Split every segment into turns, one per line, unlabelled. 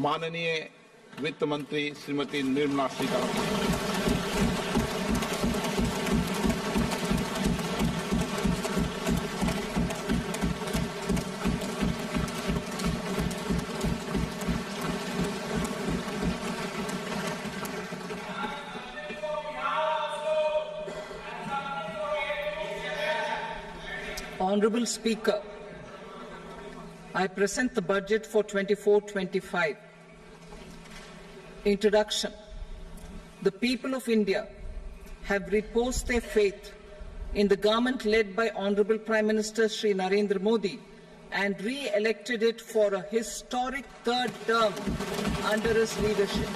माननीय वित्त मंत्री Shrimati Nirmala Sitharaman.
Honourable Speaker, I present the budget for 24-25. Introduction. The people of India have reposed their faith in the government led by Honourable Prime Minister Shri Narendra Modi and re-elected it for a historic third term under his leadership.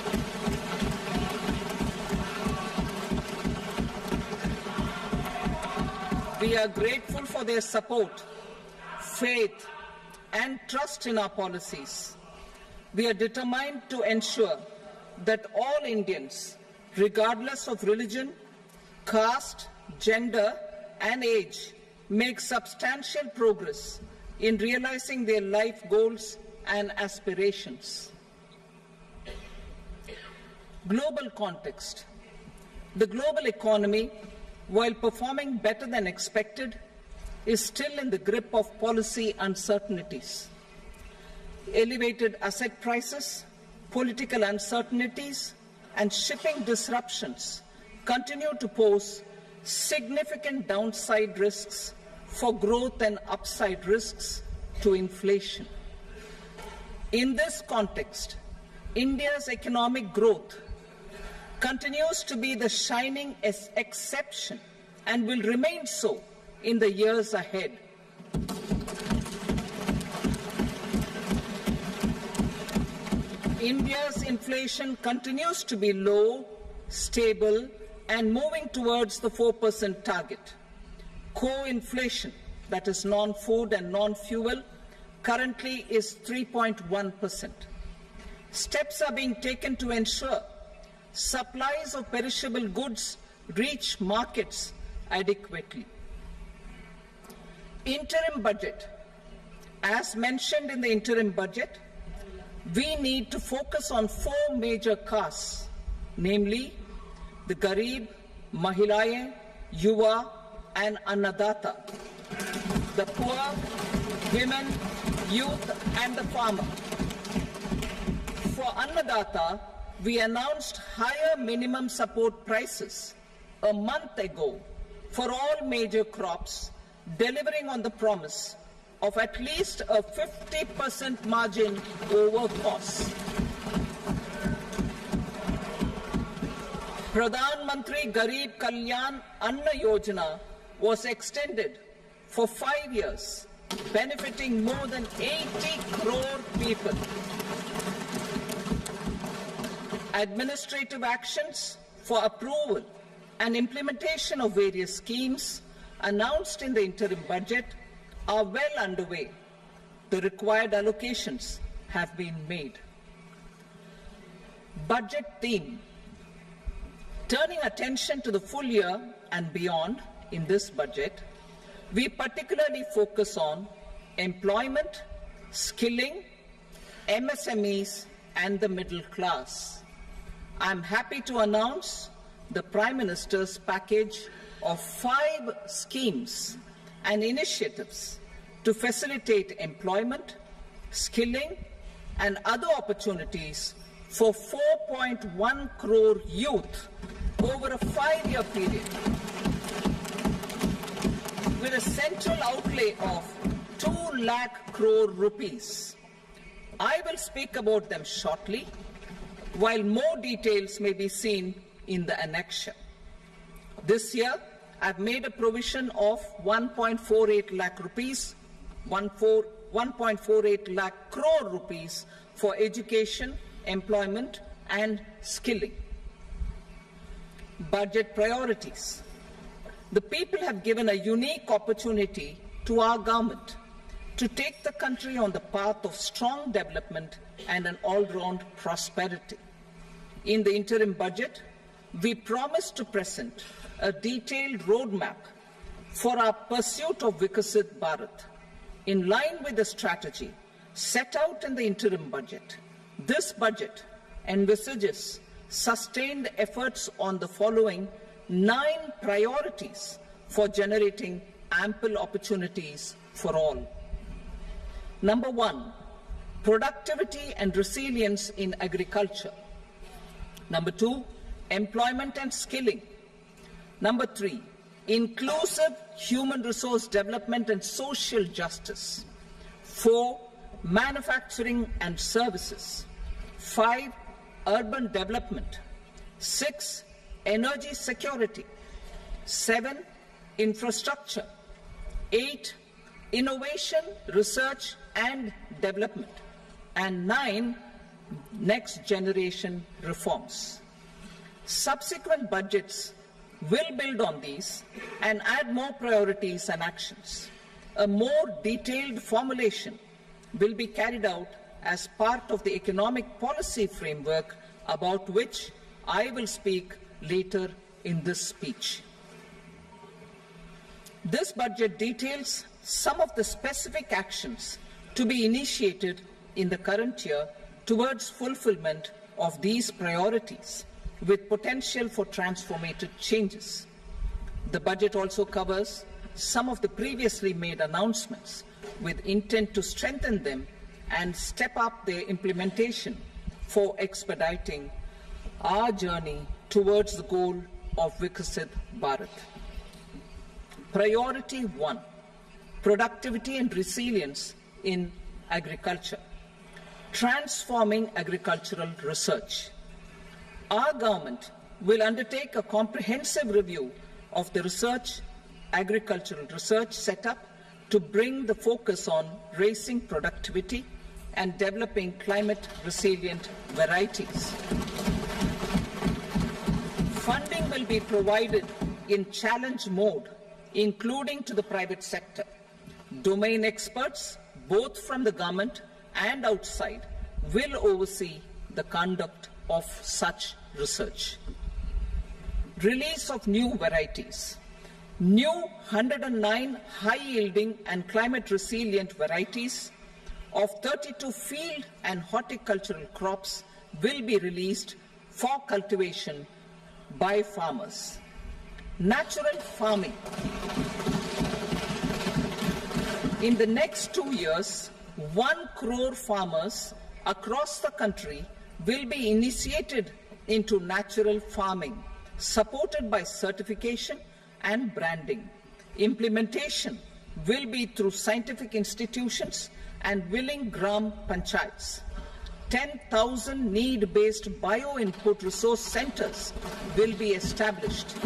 We are grateful for their support, faith, and trust in our policies. We are determined to ensure that all Indians, regardless of religion, caste, gender, and age, make substantial progress in realizing their life goals and aspirations. Global context. The global economy, while performing better than expected, is still in the grip of policy uncertainties. Elevated asset prices, political uncertainties, and shipping disruptions continue to pose significant downside risks for growth and upside risks to inflation. In this context, India's economic growth continues to be the shining exception and will remain so in the years ahead. India's inflation continues to be low, stable, and moving towards the 4% target. Core inflation, that is non-food and non-fuel, currently is 3.1%. Steps are being taken to ensure supplies of perishable goods reach markets adequately. Interim budget. As mentioned in the interim budget, we need to focus on four major castes, namely the Garib, Mahilaye, Yuva, and Annadata, the poor, women, youth, and the farmer. For Annadata, we announced higher minimum support prices a month ago for all major crops, delivering on the promise of at least a 50% margin over costs. Pradhan Mantri Garib Kalyan Anna Yojana was extended for 5 years, benefiting more than 80 crore people. Administrative actions for approval and implementation of various schemes announced in the interim budget are well underway. The required allocations have been made. Budget theme. Turning attention to the full year and beyond in this budget, we particularly focus on employment, skilling, MSMEs, and the middle class. I am happy to announce the Prime Minister's package of 5 schemes and initiatives to facilitate employment, skilling, and other opportunities for 4.1 crore youth over a 5-year period, with a central outlay of 2 lakh crore rupees. I will speak about them shortly, while more details may be seen in the annexure. This year, I've made a provision of 1.48 lakh rupees, 1.48 lakh crore rupees for education, employment, and skilling. Budget priorities. The people have given a unique opportunity to our government to take the country on the path of strong development and an all-round prosperity. In the interim budget, we promise to present a detailed roadmap for our pursuit of Viksit Bharat. In line with the strategy set out in the interim budget, This budget envisages sustained efforts on the following 9 priorities for generating ample opportunities for all. Number 1, productivity and resilience in agriculture. Number 2, employment and skilling. Number 3, inclusive human resource development and social justice. 4, manufacturing and services. 5, urban development. 6, energy security. 7, infrastructure. 8, innovation, research and development. And 9, next generation reforms. Subsequent budgets will build on these and add more priorities and actions. A more detailed formulation will be carried out as part of the economic policy framework about which I will speak later in this speech. This budget details some of the specific actions to be initiated in the current year towards fulfillment of these priorities, with potential for transformative changes. The budget also covers some of the previously made announcements with intent to strengthen them and step up their implementation for expediting our journey towards the goal of Viksit Bharat. Priority 1, productivity and resilience in agriculture. Transforming agricultural research. Our government will undertake a comprehensive review of the agricultural research setup to bring the focus on raising productivity and developing climate-resilient varieties. Funding will be provided in challenge mode, including to the private sector. Domain experts, both from the government and outside, will oversee the conduct of such research. Release of new varieties. New 109 high-yielding and climate-resilient varieties of 32 field and horticultural crops will be released for cultivation by farmers. Natural farming. In the next 2 years, 1 crore farmers across the country will be initiated into natural farming, supported by certification and branding. Implementation will be through scientific institutions and willing gram panchayats. 10,000 need-based bio-input resource centers will be established.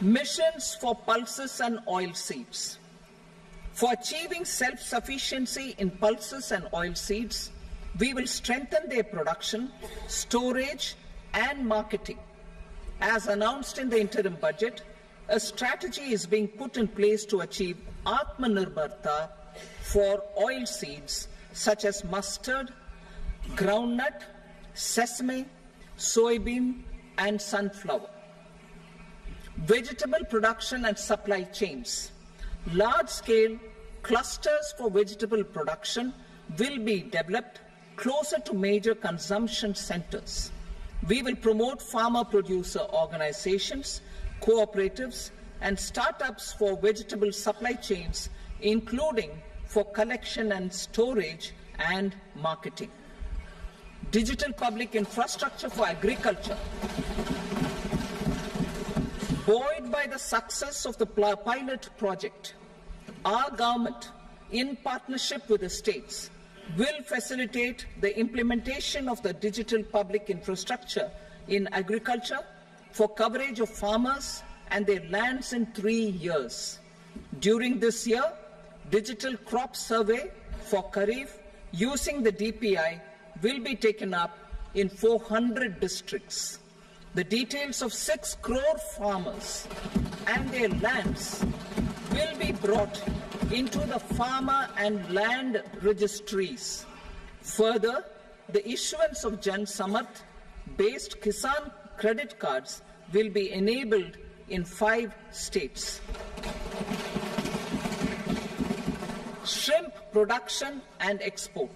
Missions for pulses and oilseeds. For achieving self-sufficiency in pulses and oilseeds, we will strengthen their production, storage, and marketing. As announced in the interim budget, a strategy is being put in place to achieve Atmanirbharta for oilseeds such as mustard, groundnut, sesame, soybean, and sunflower. Vegetable production and supply chains. Large-scale clusters for vegetable production will be developed closer to major consumption centers. We will promote farmer-producer organizations, cooperatives, and startups for vegetable supply chains, including for collection and storage and marketing. Digital public infrastructure for agriculture. Buoyed by the success of the pilot project, our government, in partnership with the states, will facilitate the implementation of the digital public infrastructure in agriculture for coverage of farmers and their lands in 3 years. During this year, digital crop survey for Kharif using the DPI will be taken up in 400 districts. The details of 6 crore farmers and their lands will be brought into the farmer and land registries. Further, the issuance of Jan Samarth based Kisan credit cards will be enabled in 5 states. shrimp production and export.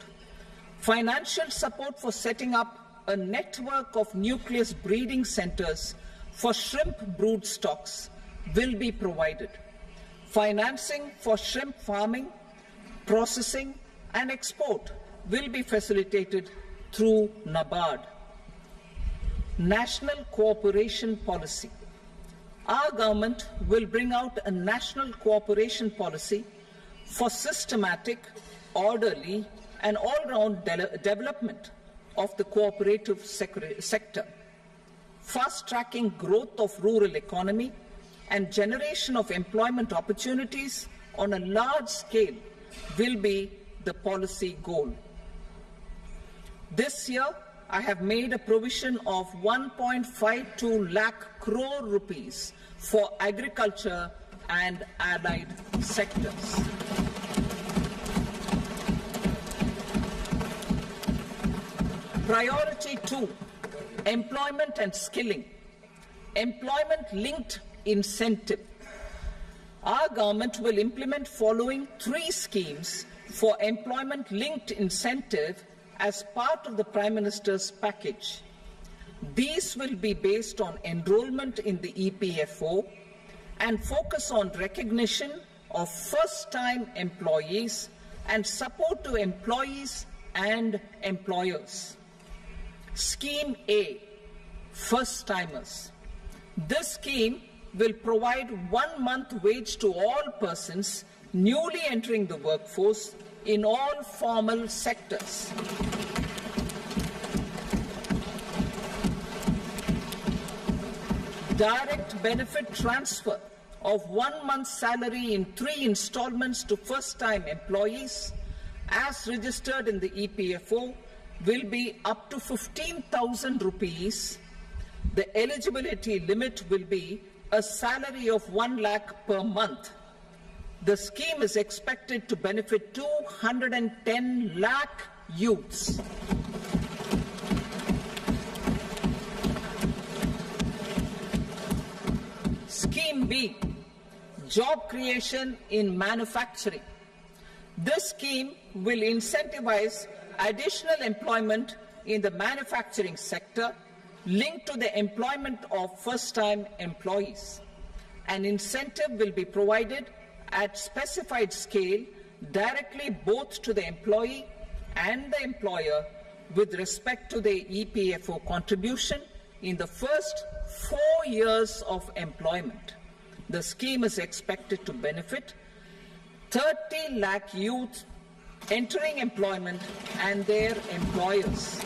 Financial support for setting up a network of nucleus breeding centers for shrimp brood stocks will be provided. Financing for shrimp farming, processing and export will be facilitated through NABARD. National Cooperation Policy. Our government will bring out a national cooperation policy for systematic, orderly and all-round development of the cooperative sector, fast-tracking growth of rural economy and generation of employment opportunities on a large scale will be the policy goal. This year, I have made a provision of 1.52 lakh crore rupees for agriculture and allied sectors. Priority 2, employment and skilling. Employment-linked incentive. Our government will implement following 3 schemes for employment-linked incentive as part of the Prime Minister's package. These will be based on enrollment in the EPFO and focus on recognition of first-time employees and support to employees and employers. Scheme A, first-timers. This scheme will provide 1 month wage to all persons newly entering the workforce in all formal sectors. Direct benefit transfer of 1 month's salary in 3 installments to first-time employees as registered in the EPFO will be up to 15,000 rupees. The eligibility limit will be a salary of 1 lakh per month. The scheme is expected to benefit 210 lakh youths. Scheme B, job creation in manufacturing. This scheme will incentivize additional employment in the manufacturing sector linked to the employment of first-time employees. An incentive will be provided at specified scale directly both to the employee and the employer with respect to the EPFO contribution in the first 4 years of employment. The scheme is expected to benefit 30 lakh youth entering employment and their employers.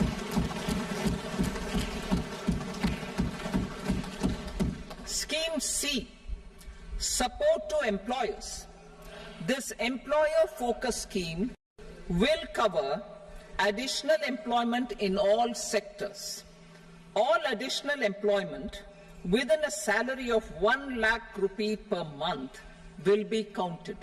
Scheme C, support to employers. This employer-focused scheme will cover additional employment in all sectors. All additional employment within a salary of 1 lakh rupee per month will be counted.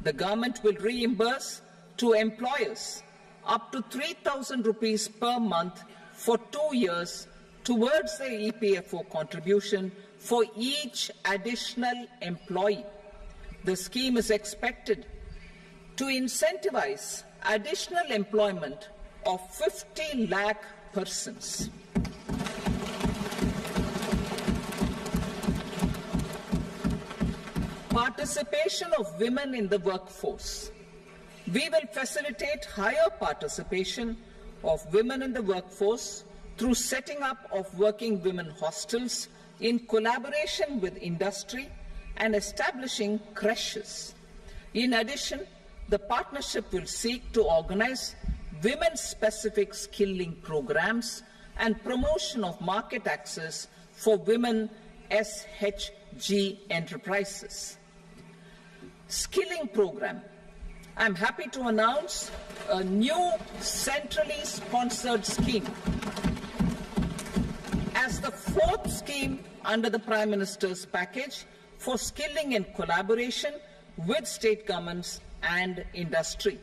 The government will reimburse to employers up to 3,000 rupees per month for 2 years towards the EPFO contribution for each additional employee. The scheme is expected to incentivize additional employment of 50 lakh persons. Participation of women in the workforce. We will facilitate higher participation of women in the workforce through setting up of working women hostels in collaboration with industry and establishing creches. In addition, the partnership will seek to organize women-specific skilling programs and promotion of market access for women SHG enterprises. Skilling program. I'm happy to announce a new centrally sponsored scheme as the 4th scheme under the Prime Minister's package for skilling in collaboration with state governments and industry.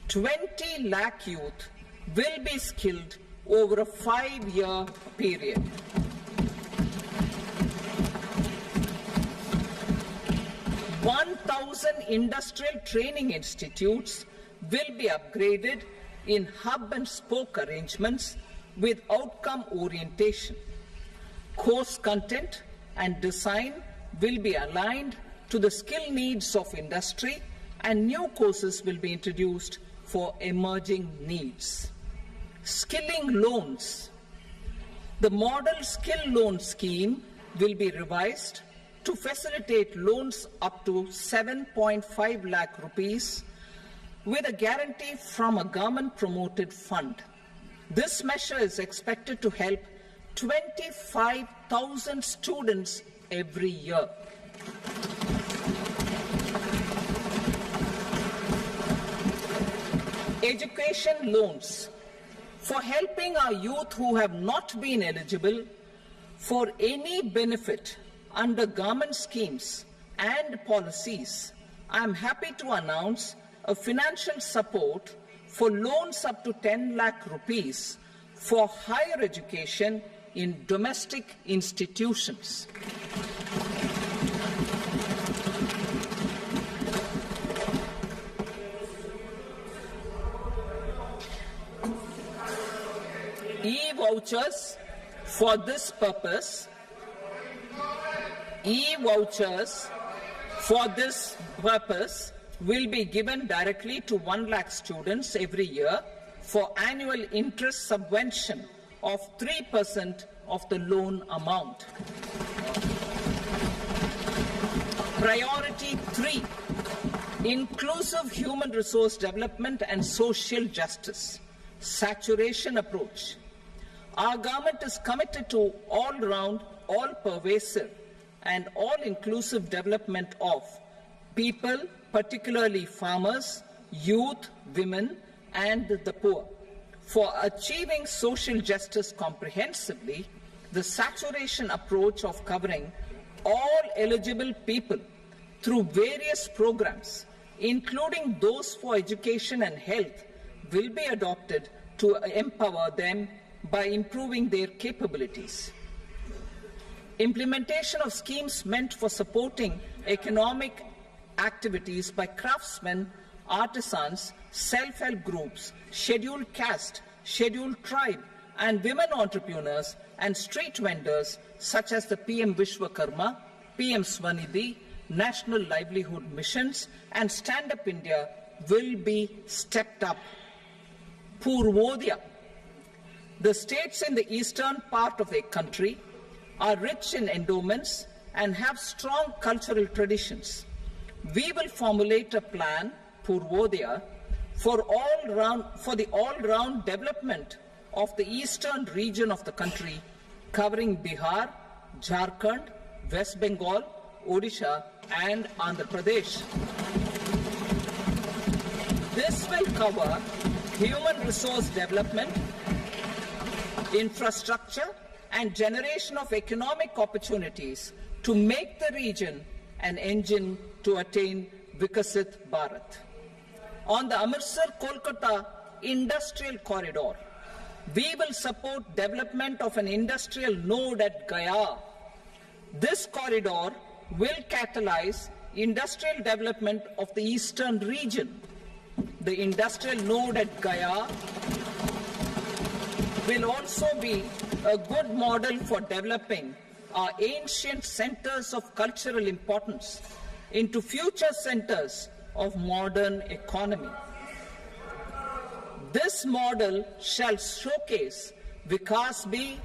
20 lakh youth will be skilled over a 5-year period. 1,000 industrial training institutes will be upgraded in hub and spoke arrangements with outcome orientation. Course content and design will be aligned to the skill needs of industry, and new courses will be introduced for emerging needs. Skilling loans. The model skill loan scheme will be revised to facilitate loans up to 7.5 lakh rupees with a guarantee from a government-promoted fund. This measure is expected to help 25,000 students every year. Education loans. For helping our youth who have not been eligible for any benefit under government schemes and policies, I am happy to announce a financial support for loans up to 10 lakh rupees for higher education in domestic institutions. E-vouchers for this purpose. E-vouchers for this purpose will be given directly to 1 lakh students every year for annual interest subvention of 3% of the loan amount. Priority 3, inclusive human resource development and social justice. Saturation approach. Our government is committed to all-round, all-pervasive and all-inclusive development of people, particularly farmers, youth, women, and the poor. For achieving social justice comprehensively, the saturation approach of covering all eligible people through various programs, including those for education and health, will be adopted to empower them by improving their capabilities. Implementation of schemes meant for supporting economic activities by craftsmen, artisans, self-help groups, scheduled caste, scheduled tribe, and women entrepreneurs and street vendors such as the PM Vishwakarma, PM Swanidhi, National Livelihood Missions, and Stand Up India will be stepped up. Purvodaya. The states in the eastern part of the country are rich in endowments and have strong cultural traditions. We will formulate a plan, Purvodaya, for the all-round development of the eastern region of the country, covering Bihar, Jharkhand, West Bengal, Odisha, and Andhra Pradesh. This will cover human resource development, infrastructure, and generation of economic opportunities to make the region an engine to attain Vikasit Bharat. On the Amritsar-Kolkata Industrial Corridor, we will support development of an industrial node at Gaya. This corridor will catalyze industrial development of the eastern region. The industrial node at Gaya will also be a good model for developing our ancient centers of cultural importance into future centers of modern economy. This model shall showcase Vikas B,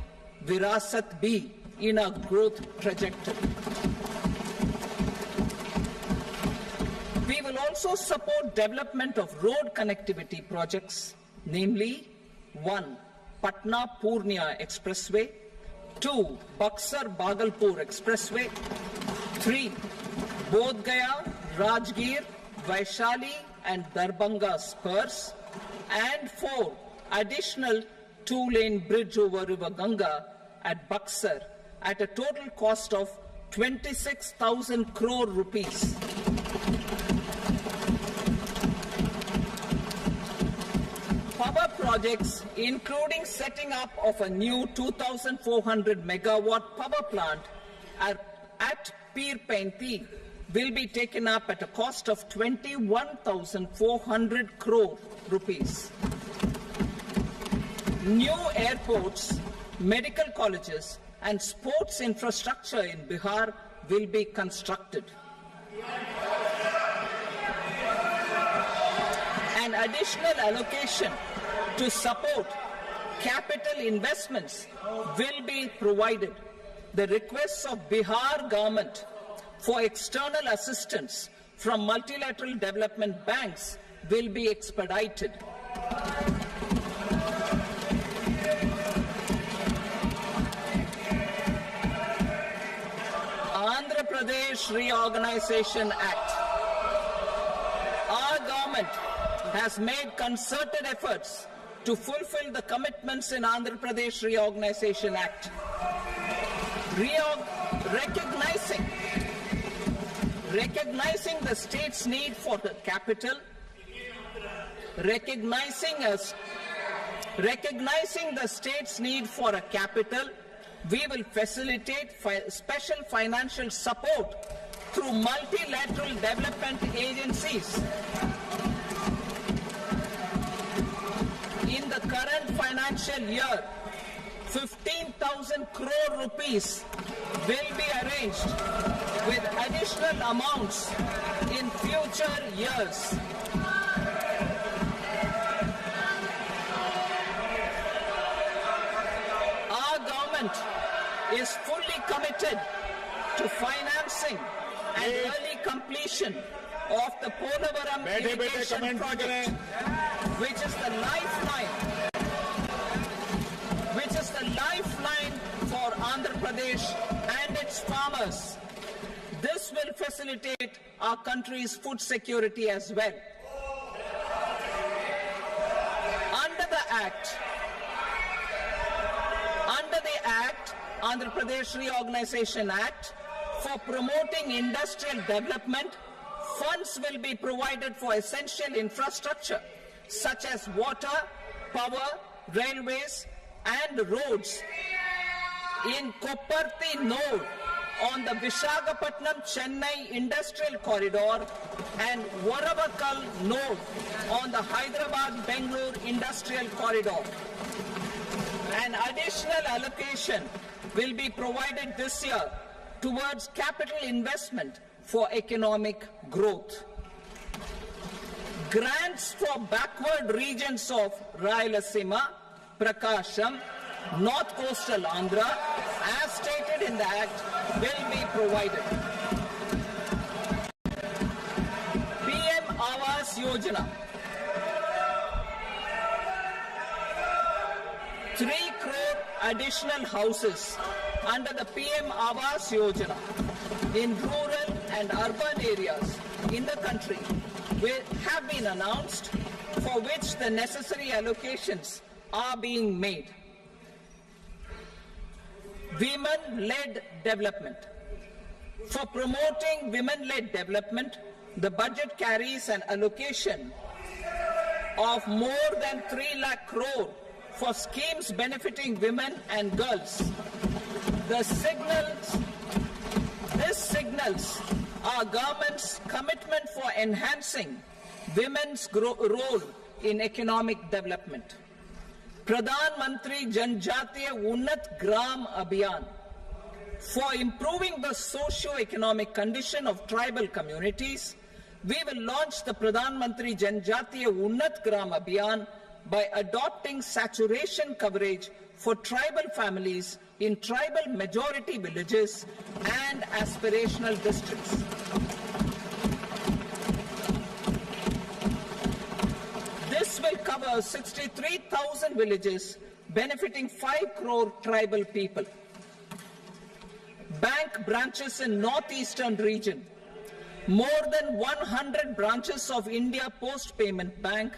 Virasat B in our growth trajectory. We will also support development of road connectivity projects, namely 1. Patna-Purnia Expressway, 2. Buxar-Bhagalpur Expressway, 3. Bodh Gaya, Rajgir, Vaishali and Darbhanga spurs, and 4. Additional 2-lane bridge over River Ganga at Buxar at a total cost of 26,000 crore rupees. Power projects, including setting up of a new 2,400 megawatt power plant at Pir Painti, will be taken up at a cost of 21,400 crore rupees. New airports, medical colleges, and sports infrastructure in Bihar will be constructed. An additional allocation to support capital investments will be provided. The requests of Bihar government for external assistance from multilateral development banks will be expedited. Andhra Pradesh Reorganization Act. Our government has made concerted efforts to fulfill the commitments in Andhra Pradesh Reorganization Act. Recognizing the state's need for the capital, recognizing the state's need for a capital, we will facilitate special financial support through multilateral development agencies. In the current financial year, 15,000 crore rupees will be arranged with additional amounts in future years. Our government is fully committed to financing and early completion of the Polavaram irrigation project, which is the lifeline for Andhra Pradesh and its farmers. This will facilitate our country's food security as well. Under the Act, Andhra Pradesh Reorganization Act, for promoting industrial development, funds will be provided for essential infrastructure such as water, power, railways, and roads in Kopparthi node on the Visakhapatnam-Chennai Industrial Corridor and Varavakal node on the Hyderabad-Bengaluru Industrial Corridor. An additional allocation will be provided this year towards capital investment for economic growth. Grants for backward regions of Rayalaseema, Prakasham, North Coastal Andhra, as stated in the Act, will be provided. PM Awas Yojana. 3 crore additional houses under the PM Awas Yojana in rural and urban areas in the country have been announced, for which the necessary allocations are being made. Women-led development. For promoting women-led development, the budget carries an allocation of more than 3 lakh crore for schemes benefiting women and girls. This signals our government's commitment for enhancing women's role in economic development. Pradhan Mantri Janjatiya Unnat Gram Abhiyan. For improving the socio-economic condition of tribal communities, we will launch the Pradhan Mantri Janjatiya Unnat Gram Abhiyan by adopting saturation coverage for tribal families in tribal majority villages and aspirational districts. This will cover 63,000 villages, benefiting 5 crore tribal people. Bank branches in northeastern region. More than 100 branches of India Post Payment Bank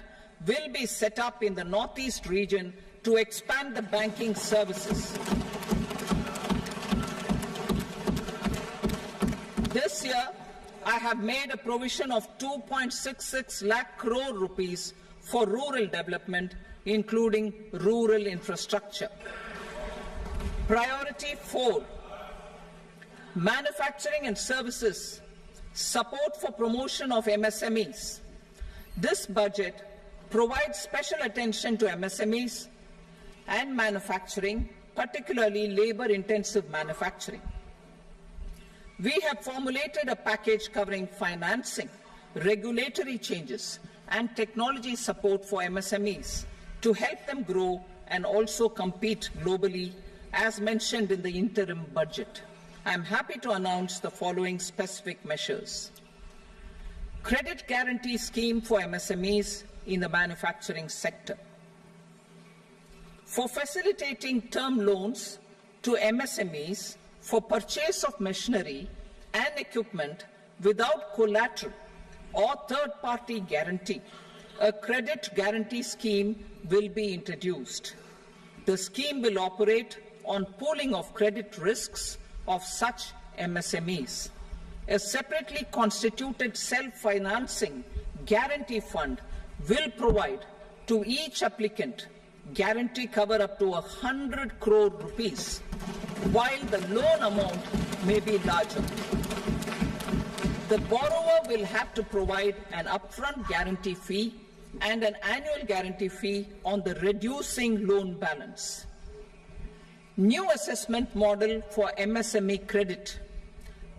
will be set up in the northeast region to expand the banking services. This year, I have made a provision of 2.66 lakh crore rupees for rural development, including rural infrastructure. Priority 4, manufacturing and services Support for promotion of MSMEs. This budget provides special attention to MSMEs and manufacturing, particularly labor-intensive manufacturing. We have formulated a package covering financing, regulatory changes, and technology support for MSMEs to help them grow and also compete globally, as mentioned in the interim budget. I am happy to announce the following specific measures. Credit guarantee scheme for MSMEs in the manufacturing sector. For facilitating term loans to MSMEs for purchase of machinery and equipment without collateral or third-party guarantee, a credit guarantee scheme will be introduced. The scheme will operate on pooling of credit risks of such MSMEs. A separately constituted self-financing guarantee fund will provide to each applicant guarantee cover up to 100 crore rupees, while the loan amount may be larger. The borrower will have to provide an upfront guarantee fee and an annual guarantee fee on the reducing loan balance. New assessment model for MSME credit.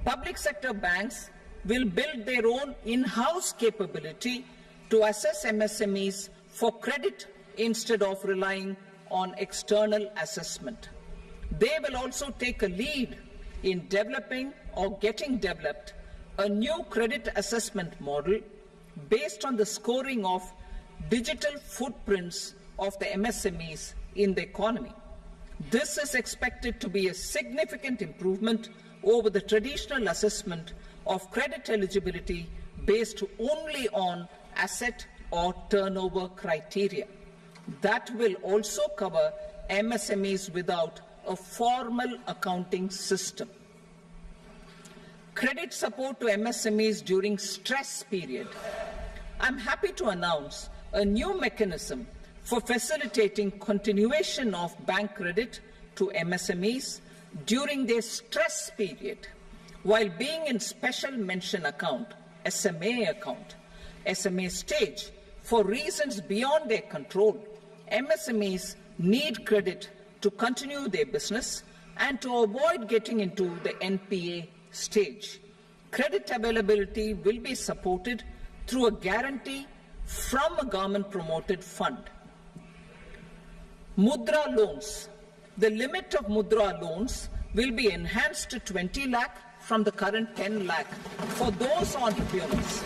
Public sector banks will build their own in-house capability to assess MSMEs for credit instead of relying on external assessment. They will also take a lead in developing or getting developed a new credit assessment model based on the scoring of digital footprints of the MSMEs in the economy. This is expected to be a significant improvement over the traditional assessment of credit eligibility based only on asset or turnover criteria. That will also cover MSMEs without a formal accounting system. Credit support to MSMEs during stress period. I'm happy to announce a new mechanism for facilitating continuation of bank credit to MSMEs during their stress period while being in special mention account, SMA stage, for reasons beyond their control. MSMEs need credit to continue their business and to avoid getting into the NPA stage. Credit availability will be supported through a guarantee from a government-promoted fund. Mudra loans. The limit of Mudra loans will be enhanced to 20 lakh from the current 10 lakh for those entrepreneurs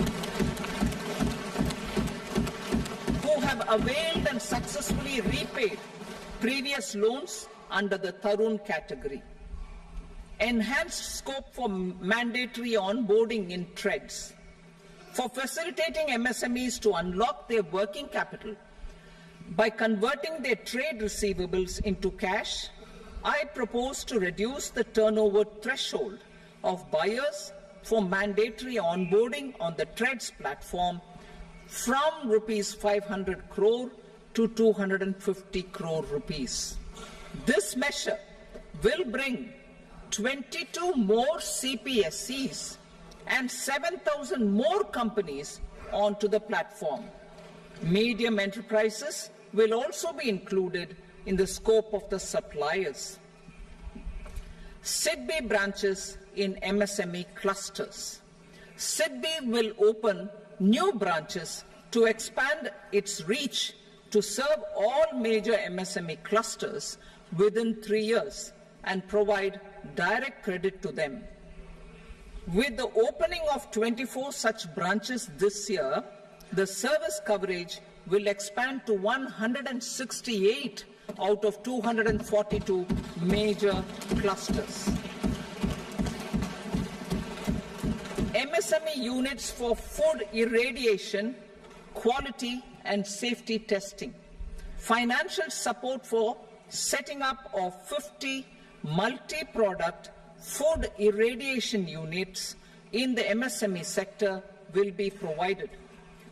who have availed and successfully repaid previous loans under the Tarun category. Enhanced scope for mandatory onboarding in TREDS. For facilitating MSMEs to unlock their working capital by converting their trade receivables into cash, I propose to reduce the turnover threshold of buyers for mandatory onboarding on the TREDS platform from rupees 500 crore to 250 crore rupees. This measure will bring 22 more CPSCs and 7,000 more companies onto the platform. Medium enterprises will also be included in the scope of the suppliers. SIDBI branches in MSME clusters. SIDBI will open new branches to expand its reach to serve all major MSME clusters within 3 years and provide direct credit to them. With the opening of 24 such branches this year, the service coverage will expand to 168 out of 242 major clusters. MSME units for food irradiation, quality and safety testing. Financial support for setting up of 50 multi-product food irradiation units in the MSME sector will be provided.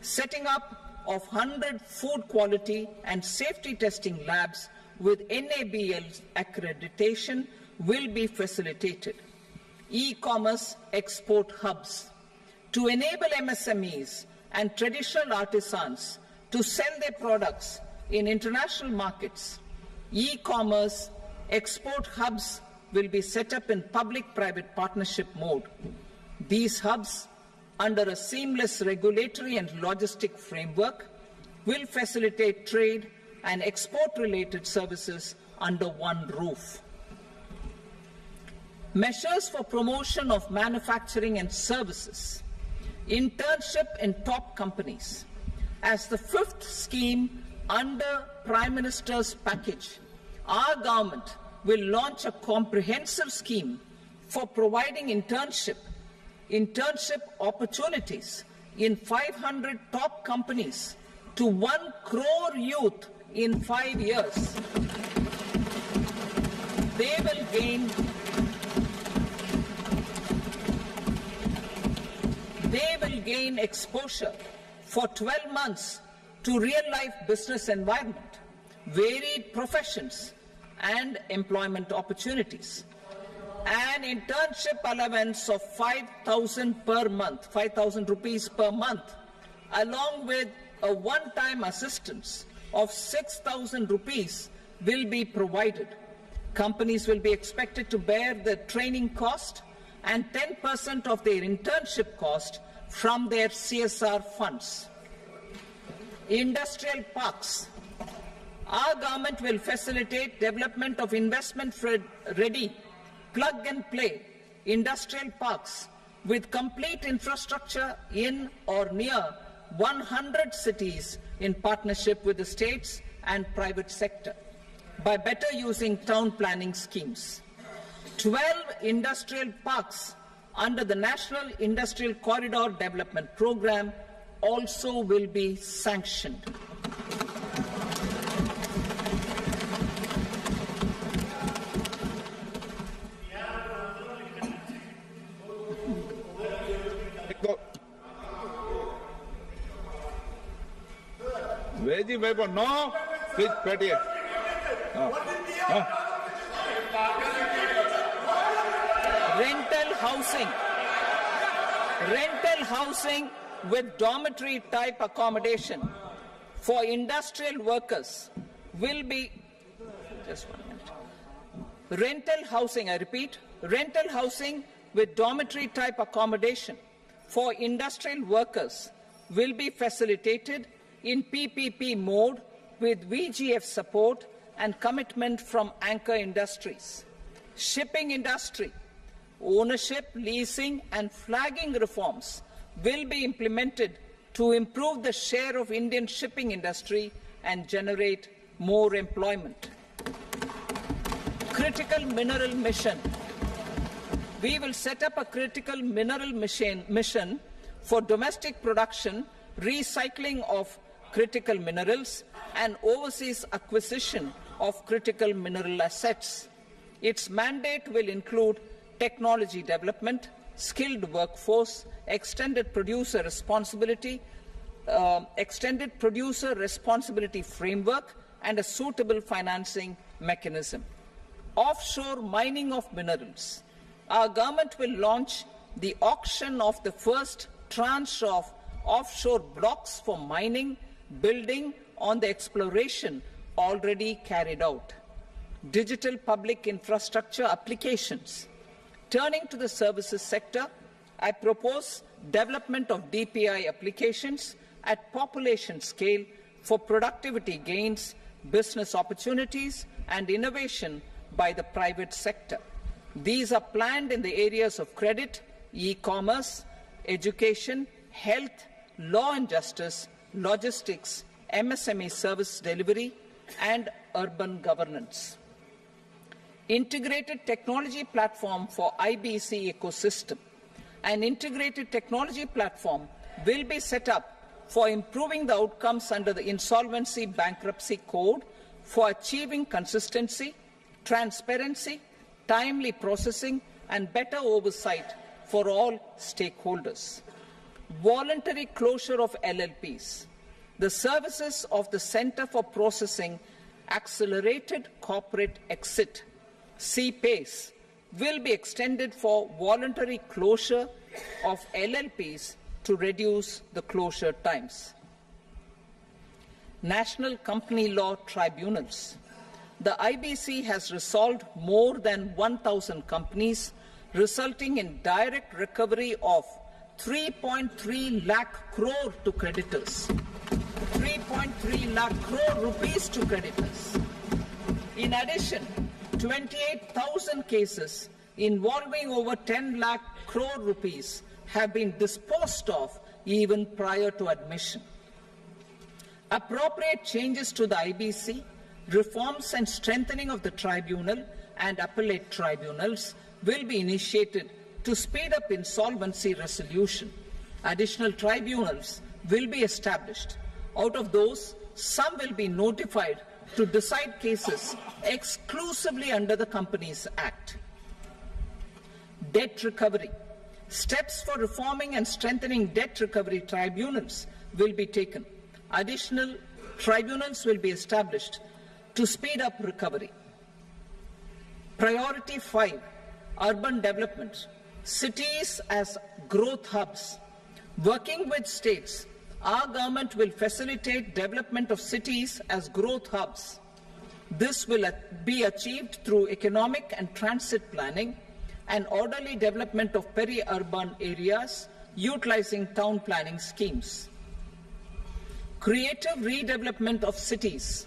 Setting up of 100 food quality and safety testing labs with NABL accreditation will be facilitated. E-commerce export hubs. to enable MSMEs and traditional artisans to sell their products in international markets. E-commerce export hubs will be set up in public-private partnership mode. These hubs, under a seamless regulatory and logistic framework, will facilitate trade and export-related services under one roof. Measures for promotion of manufacturing and services. Internship in top companies. As the fifth scheme under Prime Minister's package, our government will launch a comprehensive scheme for providing internship opportunities in 500 top companies to 1 crore youth in 5 years. They will gain exposure for 12 months to real-life business environment, varied professions, and employment opportunities. An internship allowance of 5,000 per month, 5,000 rupees per month, along with a one-time assistance of 6,000 rupees will be provided. Companies will be expected to bear the training cost and 10% of their internship cost from their CSR funds. Industrial parks. Our government will facilitate development of investment-ready, plug-and-play industrial parks with complete infrastructure in or near 100 cities in partnership with the states and private sector by better using town planning schemes. 12 industrial parks under the National Industrial Corridor Development Program also will be sanctioned.
Veggie paper, no. Please, Patty.
Rental housing with dormitory type accommodation for industrial workers will be, just 1 minute. Rental housing, I repeat, rental housing with dormitory type accommodation for industrial workers will be facilitated in PPP mode with VGF support and commitment from anchor industries. Shipping industry, ownership, leasing and flagging reforms will be implemented to improve the share of Indian shipping industry and generate more employment. Critical mineral mission. We will set up a critical mineral mission for domestic production, recycling of critical minerals and overseas acquisition of critical mineral assets. Its mandate will include technology development, skilled workforce, extended producer responsibility framework, and a suitable financing mechanism. Offshore mining of minerals. Our government will launch the auction of the first tranche of offshore blocks for mining, building on the exploration already carried out. Digital public infrastructure applications. Turning to the services sector, I propose development of DPI applications at population scale for productivity gains, business opportunities, and innovation by the private sector. These are planned in the areas of credit, e-commerce, education, health, law and justice, logistics, MSME service delivery, and urban governance. Integrated technology platform for IBC ecosystem. An integrated technology platform will be set up for improving the outcomes under the Insolvency Bankruptcy Code for achieving consistency, transparency, timely processing, and better oversight for all stakeholders. Voluntary closure of LLPs. The services of the Center for Processing Accelerated Corporate Exit, CPACE, will be extended for voluntary closure of LLPs to reduce the closure times. National Company Law Tribunals. The IBC has resolved more than 1,000 companies, resulting in direct recovery of 3.3 lakh crore to creditors. 3.3 lakh crore rupees to creditors. In addition, 28,000 cases involving over 10 lakh crore rupees have been disposed of even prior to admission. Appropriate changes to the IBC, reforms and strengthening of the tribunal and appellate tribunals will be initiated to speed up insolvency resolution. Additional tribunals will be established. Out of those, some will be notified to decide cases exclusively under the Companies Act. Debt recovery. Steps for reforming and strengthening debt recovery tribunals will be taken. Additional tribunals will be established to speed up recovery. Priority 5, urban development. Cities as growth hubs. Working with states, our government will facilitate development of cities as growth hubs. This will be achieved through economic and transit planning and orderly development of peri-urban areas utilizing town planning schemes. Creative redevelopment of cities.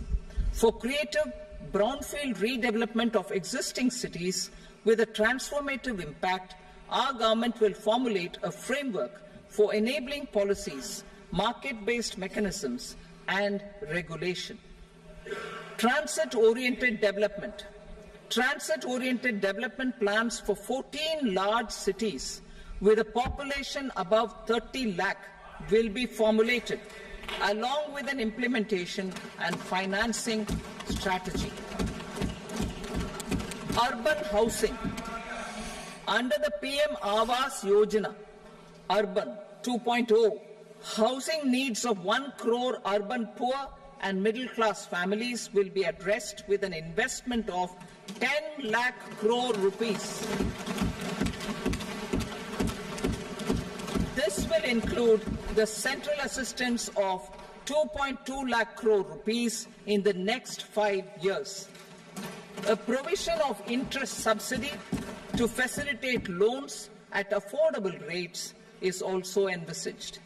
For creative brownfield redevelopment of existing cities with a transformative impact, our government will formulate a framework for enabling policies, market-based mechanisms, and regulation. Transit-oriented development. Transit-oriented development plans for 14 large cities with a population above 30 lakh will be formulated, along with an implementation and financing strategy. Urban housing. Under the PM Awas Yojana, Urban 2.0, housing needs of 1 crore urban poor and middle-class families will be addressed with an investment of 10 lakh crore rupees. This will include the central assistance of 2.2 lakh crore rupees in the next 5 years. A provision of interest subsidy to facilitate loans at affordable rates is also envisaged.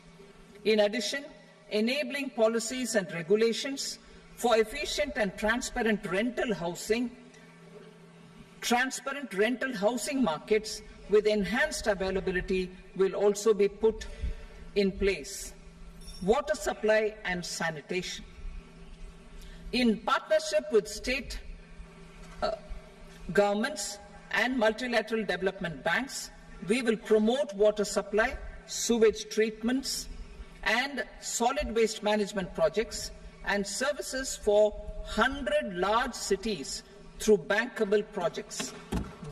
In addition, enabling policies and regulations for efficient and transparent rental housing markets with enhanced availability will also be put in place. Water supply and sanitation. In partnership with state governments and multilateral development banks, we will promote water supply, sewage treatments, and solid waste management projects and services for 100 large cities through bankable projects.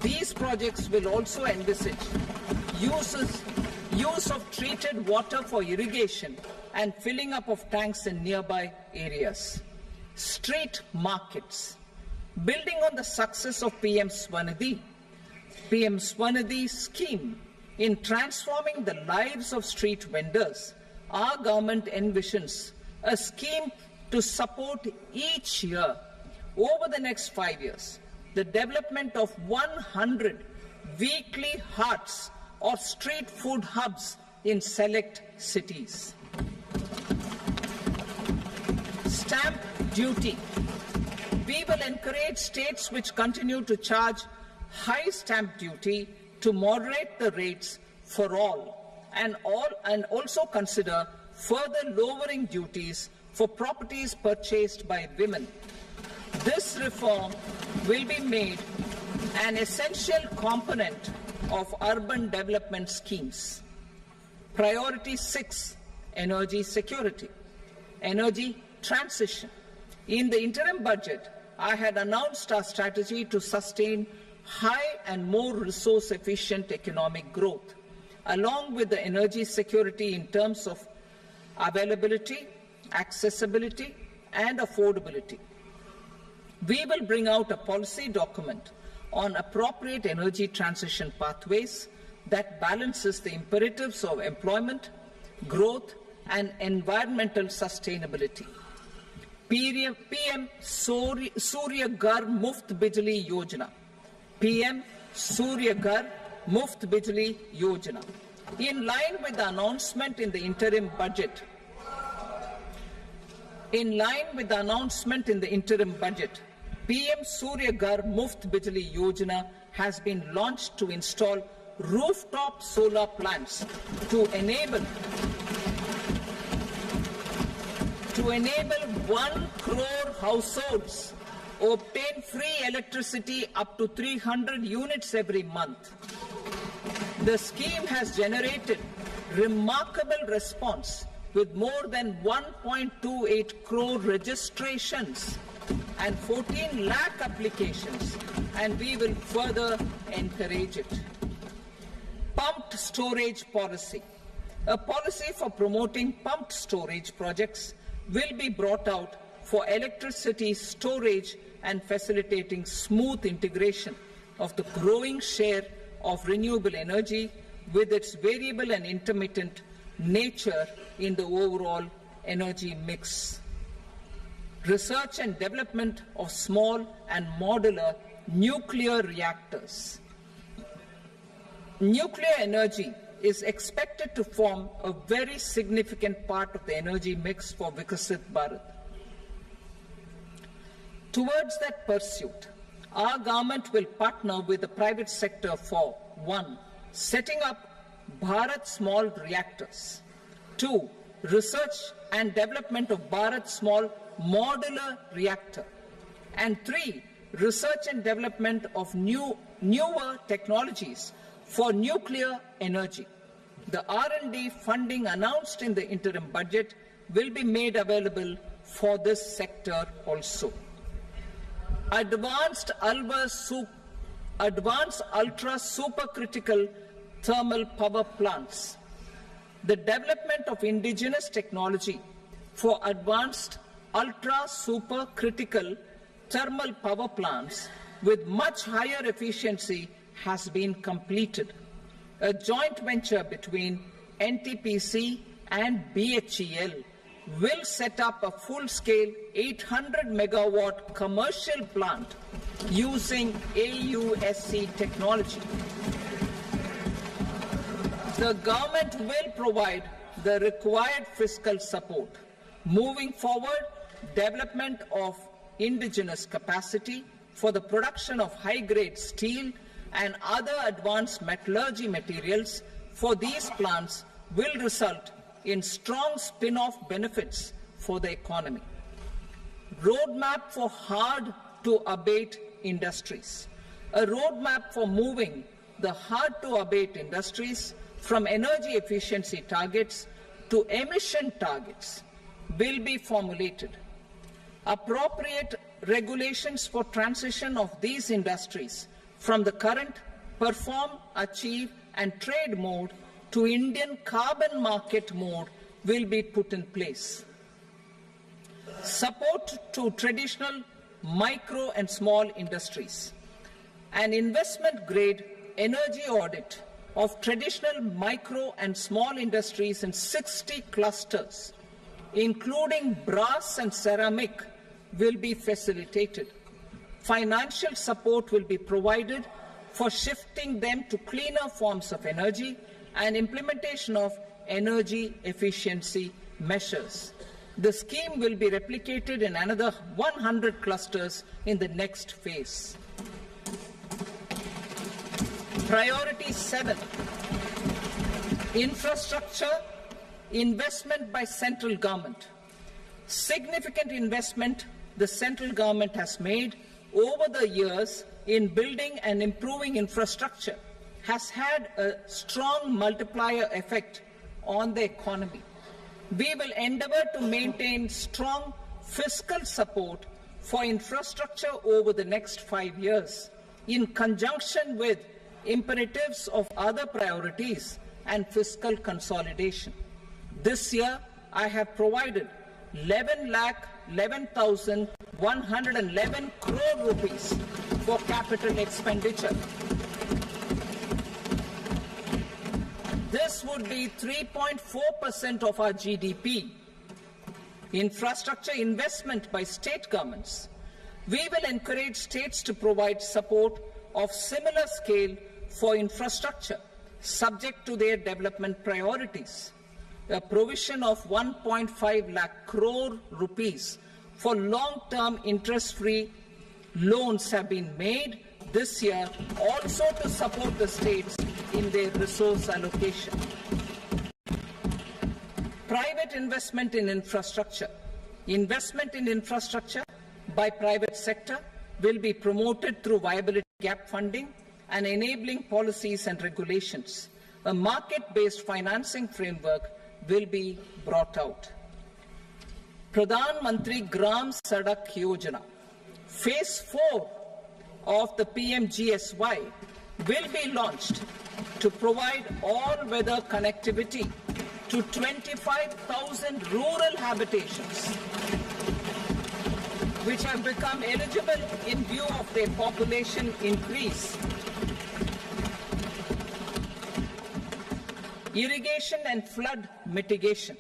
These projects will also envisage use of treated water for irrigation and filling up of tanks in nearby areas. Street markets. Building on the success of PM Swanidhi scheme in transforming the lives of street vendors, our government envisions a scheme to support each year over the next 5 years the development of 100 weekly hearts or street food hubs in select cities. Stamp duty. We will encourage states which continue to charge high stamp duty to moderate the rates for all and also consider further lowering duties for properties purchased by women. This reform will be made an essential component of urban development schemes. Priority 6, energy security. Energy transition. In the interim budget, I had announced our strategy to sustain high and more resource-efficient economic growth, along with the energy security in terms of availability, accessibility, and affordability. We will bring out a policy document on appropriate energy transition pathways that balances the imperatives of employment, growth, and environmental sustainability. PM Surya Ghar Muft Bijli Yojana. PM Surya Ghar Muft Bijli Yojana. In line with the announcement in the interim budget, PM Surya Ghar Muft Bijli Yojana has been launched to install rooftop solar plants to enable 1 crore households obtain free electricity up to 300 units every month. The scheme has generated remarkable response with more than 1.28 crore registrations and 14 lakh applications, and we will further encourage it. Pumped storage policy. A policy for promoting pumped storage projects will be brought out for electricity storage and facilitating smooth integration of the growing share of renewable energy with its variable and intermittent nature in the overall energy mix. Research and development of small and modular nuclear reactors. Nuclear energy is expected to form a very significant part of the energy mix for Viksit Bharat. Towards that pursuit, our government will partner with the private sector for 1. Setting up Bharat Small Reactors, 2. Research and development of Bharat Small Modular Reactor, and 3. Research and development of newer technologies for nuclear energy. The R&D funding announced in the interim budget will be made available for this sector also. Advanced ultra supercritical thermal power plants. The development of indigenous technology for advanced ultra supercritical thermal power plants with much higher efficiency has been completed. A joint venture between NTPC and BHEL will set up a full-scale 800 megawatt commercial plant using AUSC technology. The government will provide the required fiscal support. Moving forward, development of indigenous capacity for the production of high-grade steel and other advanced metallurgy materials for these plants will result in strong spin-off benefits for the economy. Roadmap for hard-to-abate industries. A roadmap for moving the hard-to-abate industries from energy efficiency targets to emission targets will be formulated. Appropriate regulations for transition of these industries from the current perform, achieve, and trade mode to Indian carbon market mode will be put in place. Support to traditional micro and small industries. An investment-grade energy audit of traditional micro and small industries in 60 clusters, including brass and ceramic, will be facilitated. Financial support will be provided for shifting them to cleaner forms of energy and implementation of energy efficiency measures. The scheme will be replicated in another 100 clusters in the next phase. Priority 7, infrastructure investment by central government. Significant investment the central government has made over the years in building and improving infrastructure has had a strong multiplier effect on the economy. We will endeavour to maintain strong fiscal support for infrastructure over the next 5 years in conjunction with imperatives of other priorities and fiscal consolidation. This year, I have provided 11,11,111 crore rupees for capital expenditure. This would be 3.4% of our GDP. Infrastructure investment by state governments. We will encourage states to provide support of similar scale for infrastructure, subject to their development priorities. A provision of 1.5 lakh crore rupees for long-term interest-free loans have been made this year, also to support the states in their resource allocation. Private investment in infrastructure. Investment in infrastructure by private sector will be promoted through viability gap funding and enabling policies and regulations. A market-based financing framework will be brought out. Pradhan Mantri Gram Sadak Yojana, Phase 4 of the PMGSY will be launched to provide all-weather connectivity to 25,000 rural habitations, which have become eligible in view of their population increase. Irrigation and flood mitigation.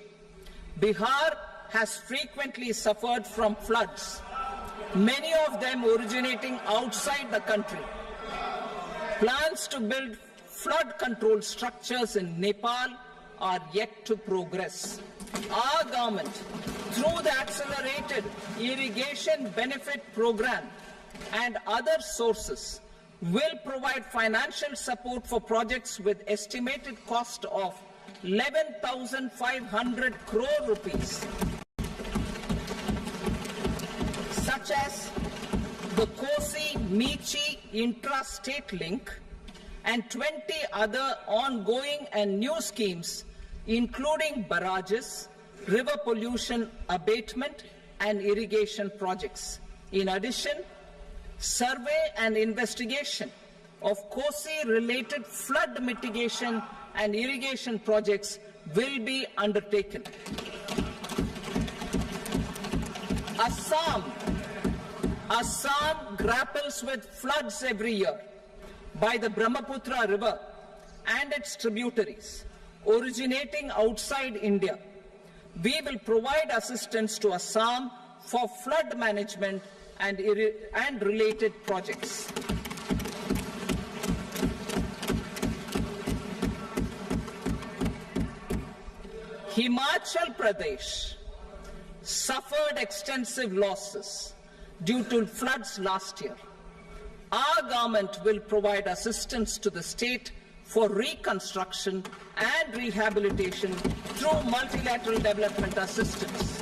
Bihar has frequently suffered from floods, many of them originating outside the country. Plans to build flood control structures in Nepal are yet to progress. Our government, through the Accelerated Irrigation Benefit Program and other sources, will provide financial support for projects with estimated cost of 11,500 crore rupees, such as the Kosi-Michi intra-state link and 20 other ongoing and new schemes, including barrages, river pollution abatement and irrigation projects. In addition, survey and investigation of Kosi-related flood mitigation and irrigation projects will be undertaken. Assam grapples with floods every year by the Brahmaputra River and its tributaries originating outside India. We will provide assistance to Assam for flood management and related projects. Himachal Pradesh suffered extensive losses due to floods last year. Our government will provide assistance to the state for reconstruction and rehabilitation through multilateral development assistance.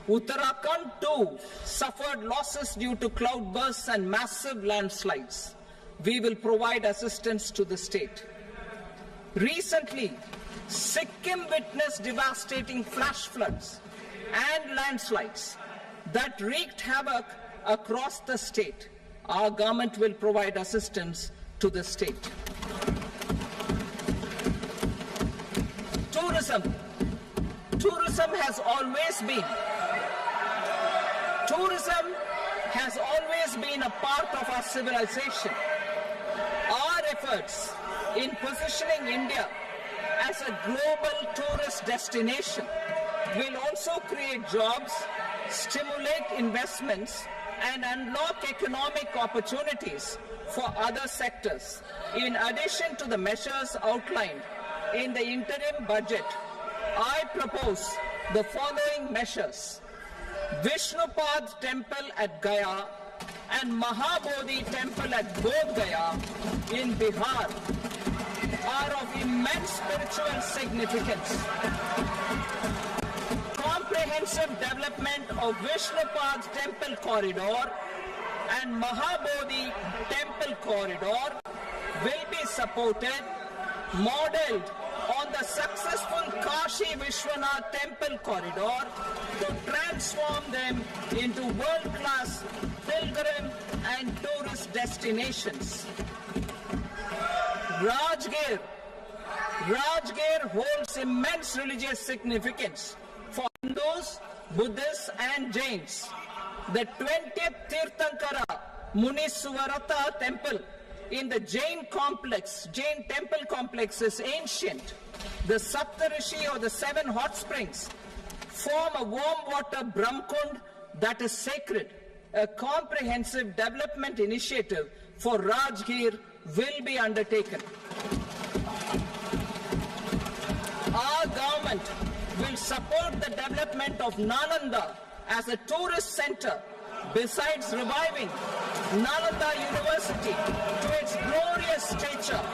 Uttarakhand too suffered losses due to cloudbursts and massive landslides. We will provide assistance to the state. Recently, Sikkim witnessed devastating flash floods and landslides that wreaked havoc across the state. Our government will provide assistance to the state. Tourism. Tourism has always been a part of our civilization. Our efforts in positioning India as a global tourist destination will also create jobs, stimulate investments, and unlock economic opportunities for other sectors. In addition to the measures outlined in the interim budget, I propose the following measures. Vishnupad Temple at Gaya and Mahabodhi Temple at Bodh Gaya in Bihar are of immense spiritual significance. Comprehensive development of Vishnupad Temple Corridor and Mahabodhi Temple Corridor will be supported, modeled on the successful Kashi Vishwanath Temple Corridor to transform them into world-class pilgrim and tourist destinations. Rajgir holds immense religious significance for Hindus, Buddhists and Jains. The 20th Tirthankara Muniswarata temple in the Jain temple complex is ancient. The Saptarishi, or the 7 hot springs, form a warm water Brahmkund that is sacred. A comprehensive development initiative for Rajgir will be undertaken. Our government will support the development of Nalanda as a tourist center, besides reviving Nalanda University to its glorious stature.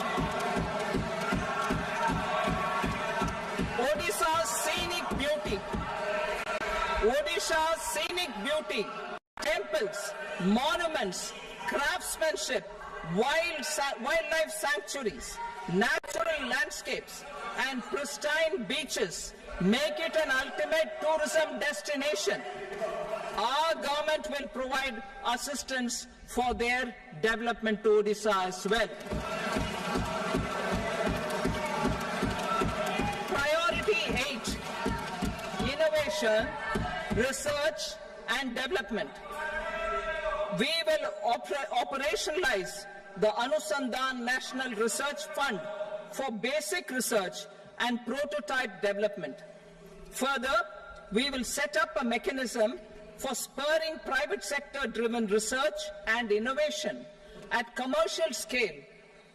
Odisha's scenic beauty, temples, monuments, craftsmanship, wildlife sanctuaries, natural landscapes, and pristine beaches make it an ultimate tourism destination. Our government will provide assistance for their development to Odisha as well. Priority 8, innovation, research and development. We will operationalize the Anusandhan National Research Fund for basic research and prototype development. Further, we will set up a mechanism for spurring private sector-driven research and innovation at commercial scale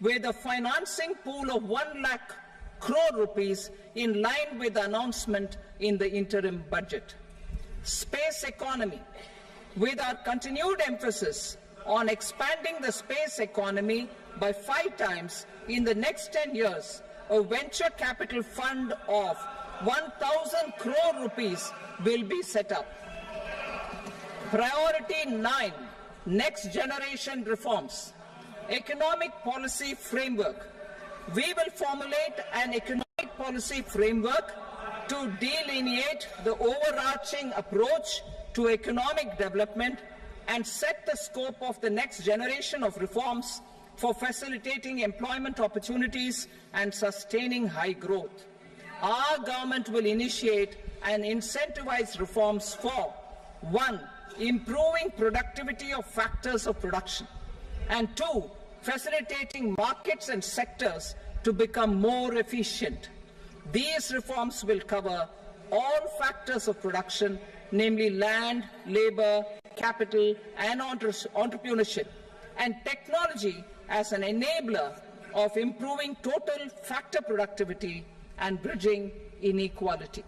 with a financing pool of 1 lakh crore rupees in line with the announcement in the interim budget. Space economy. With our continued emphasis on expanding the space economy by 5 times in the next 10 years, a venture capital fund of 1,000 crore rupees will be set up. Priority 9, next generation reforms. Economic policy framework. We will formulate an economic policy framework to delineate the overarching approach to economic development and set the scope of the next generation of reforms for facilitating employment opportunities and sustaining high growth. Our government will initiate and incentivize reforms for 1. Improving productivity of factors of production, and 2. Facilitating markets and sectors to become more efficient. These reforms will cover all factors of production, namely land, labor, capital, and entrepreneurship, and technology as an enabler of improving total factor productivity and bridging inequality.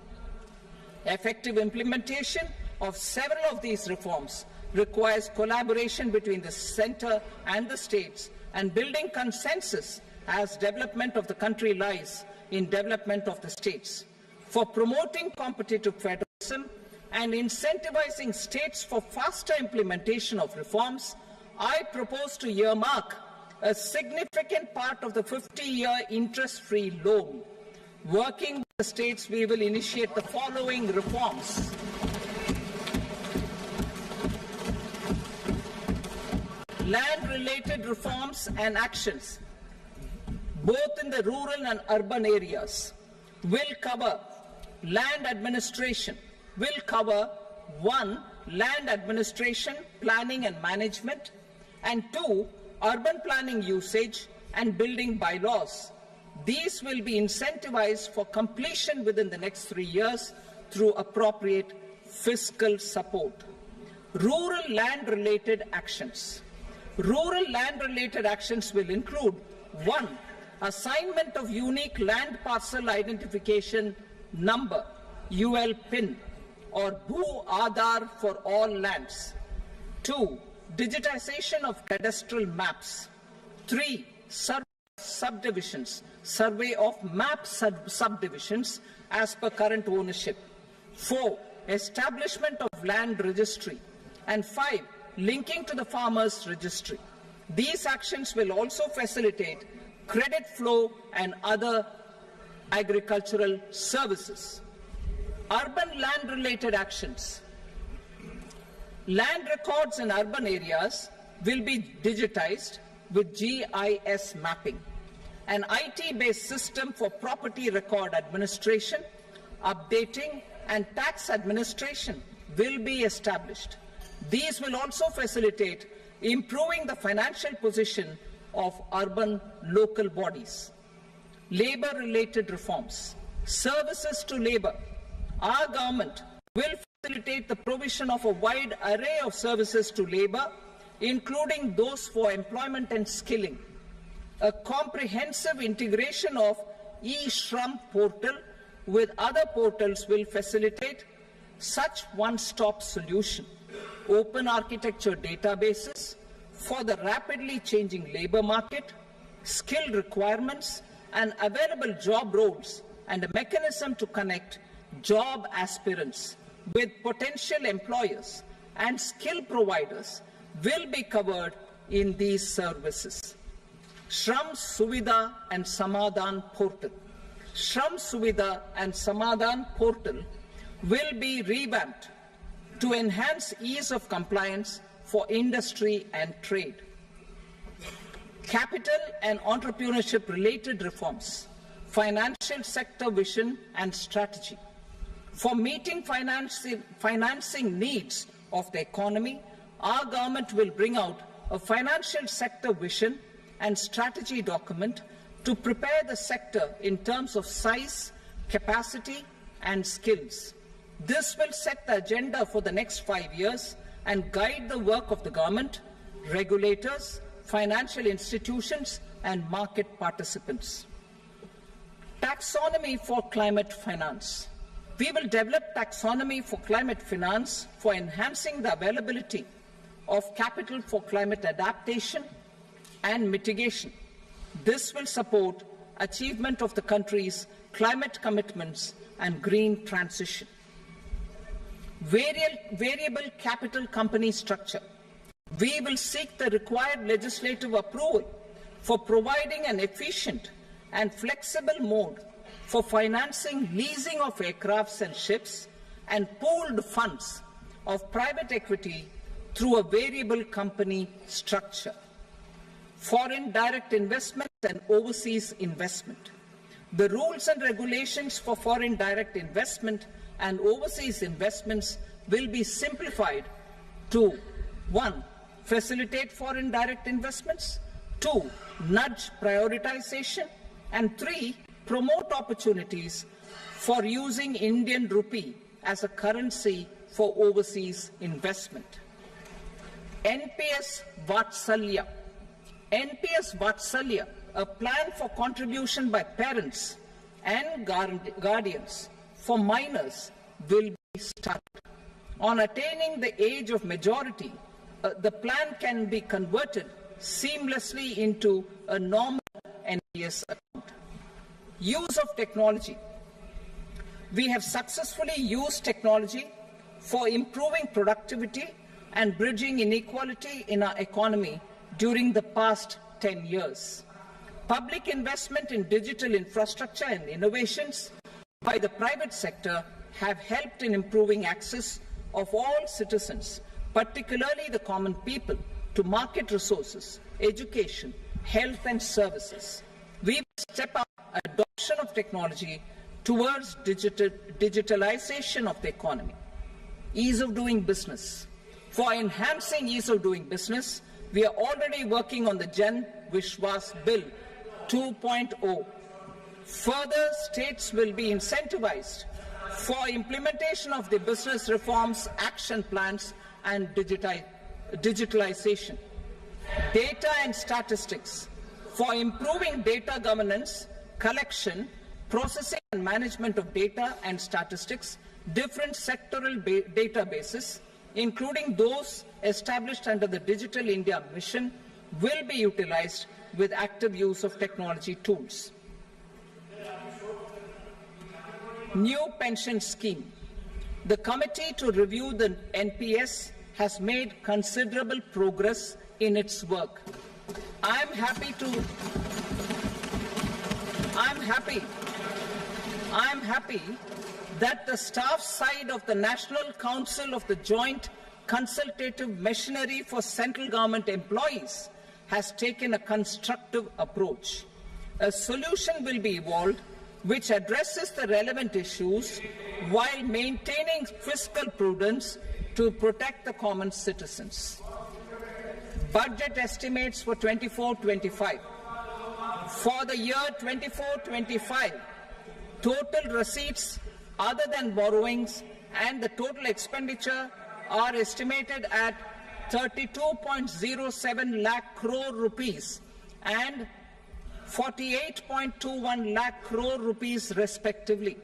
Effective implementation of several of these reforms requires collaboration between the center and the states, and building consensus as development of the country lies in development of the states. For promoting competitive federalism and incentivizing states for faster implementation of reforms, I propose to earmark a significant part of the 50-year interest-free loan. Working with the states, we will initiate the following reforms. Land-related reforms and actions, both in the rural and urban areas, will cover land administration, will cover 1. Land administration, planning and management, and 2. Urban planning usage and building bylaws. These will be incentivized for completion within the next 3 years through appropriate fiscal support. Rural land-related actions. Rural land-related actions will include 1. Assignment of unique land parcel identification number, UL PIN, or Bhu Aadhaar for all lands. 2. Digitization of cadastral maps. 3. Subdivisions, survey of map subdivisions as per current ownership. 4. Establishment of land registry. And 5. Linking to the farmers registry. These actions will also facilitate credit flow and other agricultural services. Urban land-related actions. Land records in urban areas will be digitized with GIS mapping, an IT-based system for property record administration, updating and tax administration will be established. These will also facilitate improving the financial position of urban local bodies. Labour-related reforms, services to labour. Our government will facilitate the provision of a wide array of services to labour, including those for employment and skilling. A comprehensive integration of eShram portal with other portals will facilitate such one-stop solution. Open architecture databases for the rapidly changing labour market, skill requirements and available job roles, and a mechanism to connect job aspirants with potential employers and skill providers will be covered in these services. Shram Suvidha and Samadhan portal. Shram Suvidha and Samadhan portal will be revamped to enhance ease of compliance for industry and trade. Capital and entrepreneurship related reforms, financial sector vision and strategy. For meeting financing needs of the economy, our government will bring out a financial sector vision and strategy document to prepare the sector in terms of size, capacity and skills. This will set the agenda for the next 5 years and guide the work of the government, regulators, financial institutions and market participants. Taxonomy for climate finance. We will develop taxonomy for climate finance for enhancing the availability of capital for climate adaptation and mitigation. This will support achievement of the country's climate commitments and green transition. Variable capital company structure. We will seek the required legislative approval for providing an efficient and flexible mode for financing leasing of aircrafts and ships and pooled funds of private equity through a variable company structure. Foreign direct investment and overseas investment. The rules and regulations for foreign direct investment and overseas investments will be simplified to 1. Facilitate foreign direct investments, 2. Nudge prioritization, and 3. Promote opportunities for using Indian rupee as a currency for overseas investment. NPS Vatsalya. NPS Vatsalya, a plan for contribution by parents and guardians for minors, will be started. On attaining the age of majority, the plan can be converted seamlessly into a normal NPS account. Use of technology. We have successfully used technology for improving productivity and bridging inequality in our economy during the past 10 years. Public investment in digital infrastructure and innovations by the private sector have helped in improving access of all citizens, particularly the common people, to market resources, education, health and services. We will step up adoption of technology towards digitalization of the economy. Ease of doing business. For enhancing ease of doing business, we are already working on the Jan Vishwas Bill 2.0. Further, states will be incentivized for implementation of the business reforms, action plans and digitalization. Data and statistics. For improving data governance, collection, processing and management of data and statistics, different sectoral databases, including those established under the Digital India Mission, will be utilized with active use of technology tools. New pension scheme. The committee to review the NPS has made considerable progress in its work. I'm happy that the staff side of the National Council of the Joint Consultative Machinery for Central Government Employees has taken a constructive approach. A solution will be evolved which addresses the relevant issues while maintaining fiscal prudence to protect the common citizens. Budget estimates for 24-25. For the year 24-25, total receipts other than borrowings and the total expenditure are estimated at 32.07 lakh crore rupees and 48.21 lakh crore rupees respectively.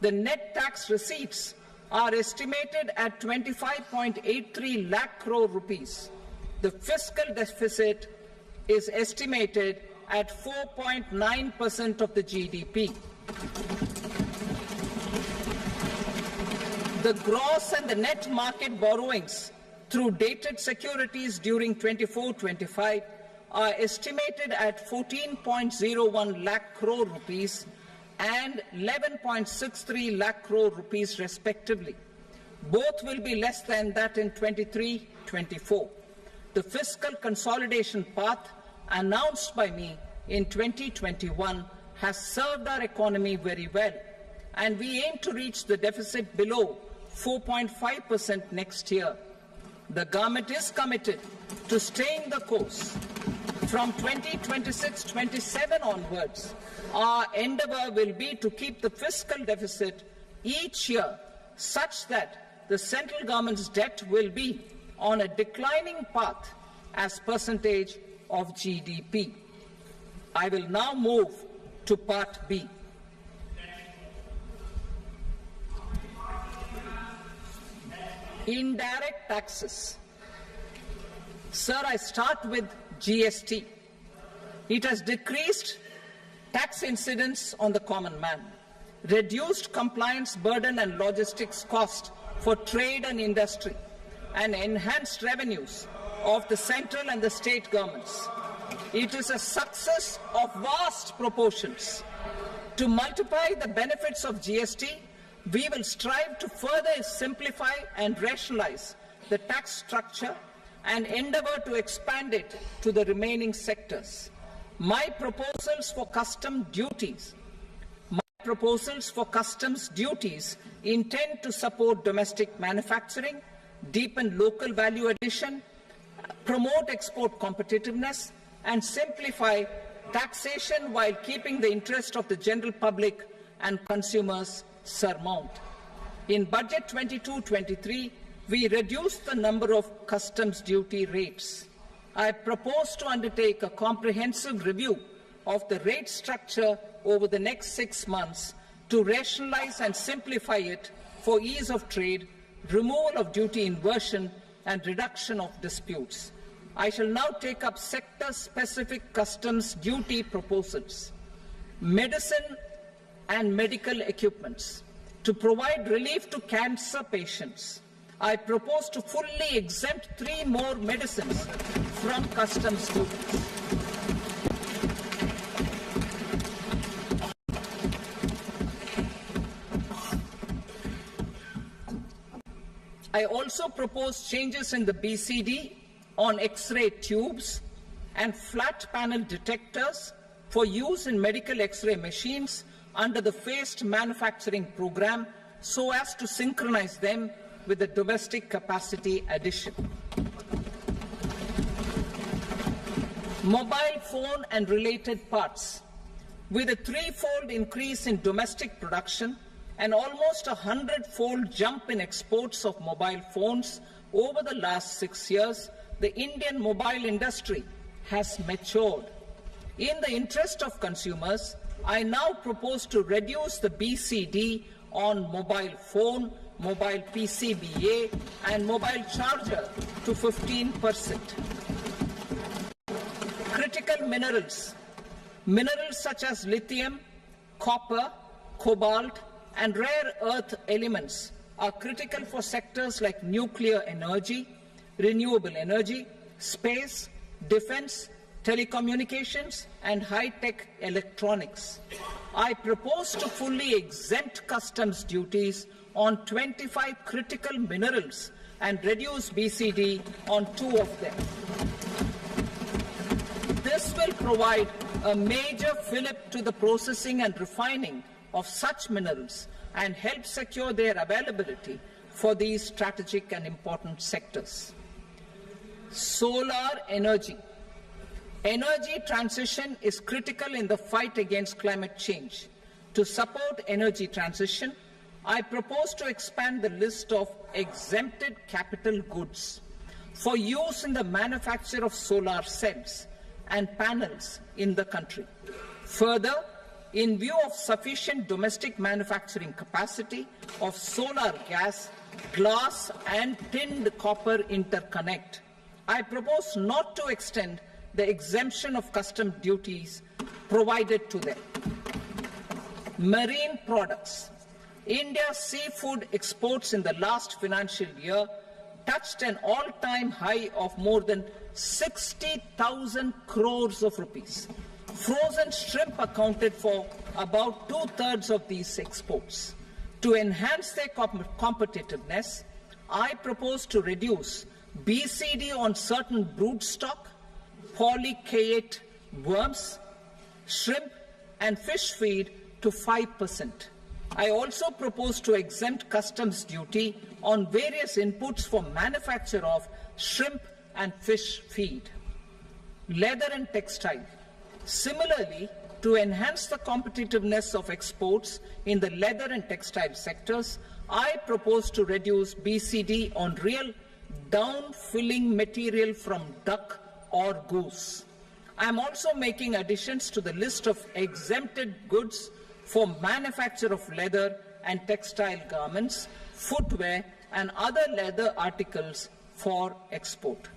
The net tax receipts are estimated at 25.83 lakh crore rupees. The fiscal deficit is estimated at 4.9% of the GDP. The gross and the net market borrowings through dated securities during 24-25 are estimated at 14.01 lakh crore rupees and 11.63 lakh crore rupees respectively. Both will be less than that in 23-24. The fiscal consolidation path announced by me in 2021 has served our economy very well, and we aim to reach the deficit below 4.5% next year. The government is committed to staying the course. From 2026-27 onwards, our endeavour will be to keep the fiscal deficit each year such that the central government's debt will be on a declining path as percentage of GDP. I will now move to Part B. Indirect taxes. Sir, I start with GST. It has decreased tax incidence on the common man, reduced compliance burden and logistics cost for trade and industry, and enhanced revenues of the central and the state governments. It is a success of vast proportions. To multiply the benefits of GST, we will strive to further simplify and rationalize the tax structure and endeavour to expand it to the remaining sectors. My proposals for customs duties intend to support domestic manufacturing, deepen local value addition, promote export competitiveness, and simplify taxation while keeping the interest of the general public and consumers surmount. In Budget 22-23, we reduced the number of customs duty rates. I propose to undertake a comprehensive review of the rate structure over the next 6 months to rationalize and simplify it for ease of trade, removal of duty inversion, and reduction of disputes. I shall now take up sector-specific customs duty proposals. Medicine and medical equipments. To provide relief to cancer patients, I propose to fully exempt 3 more medicines from customs duties. I also propose changes in the BCD on X-ray tubes and flat panel detectors for use in medical X-ray machines under the phased manufacturing program so as to synchronize them with the domestic capacity addition. Mobile phone and related parts. With a 3-fold increase in domestic production and almost a 100-fold jump in exports of mobile phones over the last 6 years, the Indian mobile industry has matured. In the interest of consumers, I now propose to reduce the BCD on mobile phone, mobile PCBA, and mobile charger to 15%. Critical minerals. Minerals such as lithium, copper, cobalt, and rare earth elements are critical for sectors like nuclear energy, renewable energy, space, defense, telecommunications, and high-tech electronics. I propose to fully exempt customs duties on 25 critical minerals and reduce BCD on 2 of them. This will provide a major fillip to the processing and refining of such minerals and help secure their availability for these strategic and important sectors. Solar energy. Energy transition is critical in the fight against climate change. To support energy transition, I propose to expand the list of exempted capital goods for use in the manufacture of solar cells and panels in the country. Further, in view of sufficient domestic manufacturing capacity of solar gas, glass and tinned copper interconnect, I propose not to extend the exemption of custom duties provided to them. Marine products. India's seafood exports in the last financial year touched an all-time high of more than 60,000 crores of rupees. Frozen shrimp accounted for about 2/3 of these exports. To enhance their competitiveness, I propose to reduce BCD on certain broodstock, polychaete worms, shrimp and fish feed to 5%. I also propose to exempt customs duty on various inputs for manufacture of shrimp and fish feed. Leather and textile. Similarly, to enhance the competitiveness of exports in the leather and textile sectors, I propose to reduce BCD on real down-filling material from duck or goose. I am also making additions to the list of exempted goods for manufacture of leather and textile garments, footwear and other leather articles for export.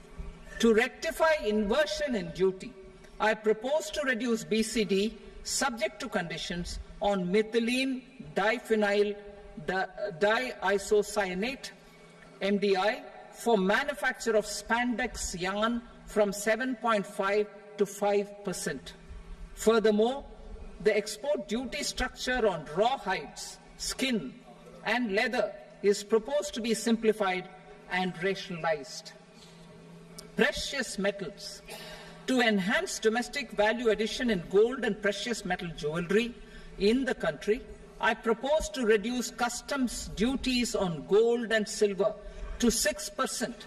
To rectify inversion in duty, I propose to reduce BCD subject to conditions on methylene diphenyl diisocyanate MDI for manufacture of spandex yarn from 7.5 to 5%. Furthermore, the export duty structure on raw hides, skin and leather is proposed to be simplified and rationalized. Precious metals. To enhance domestic value addition in gold and precious metal jewelry in the country, I propose to reduce customs duties on gold and silver to 6%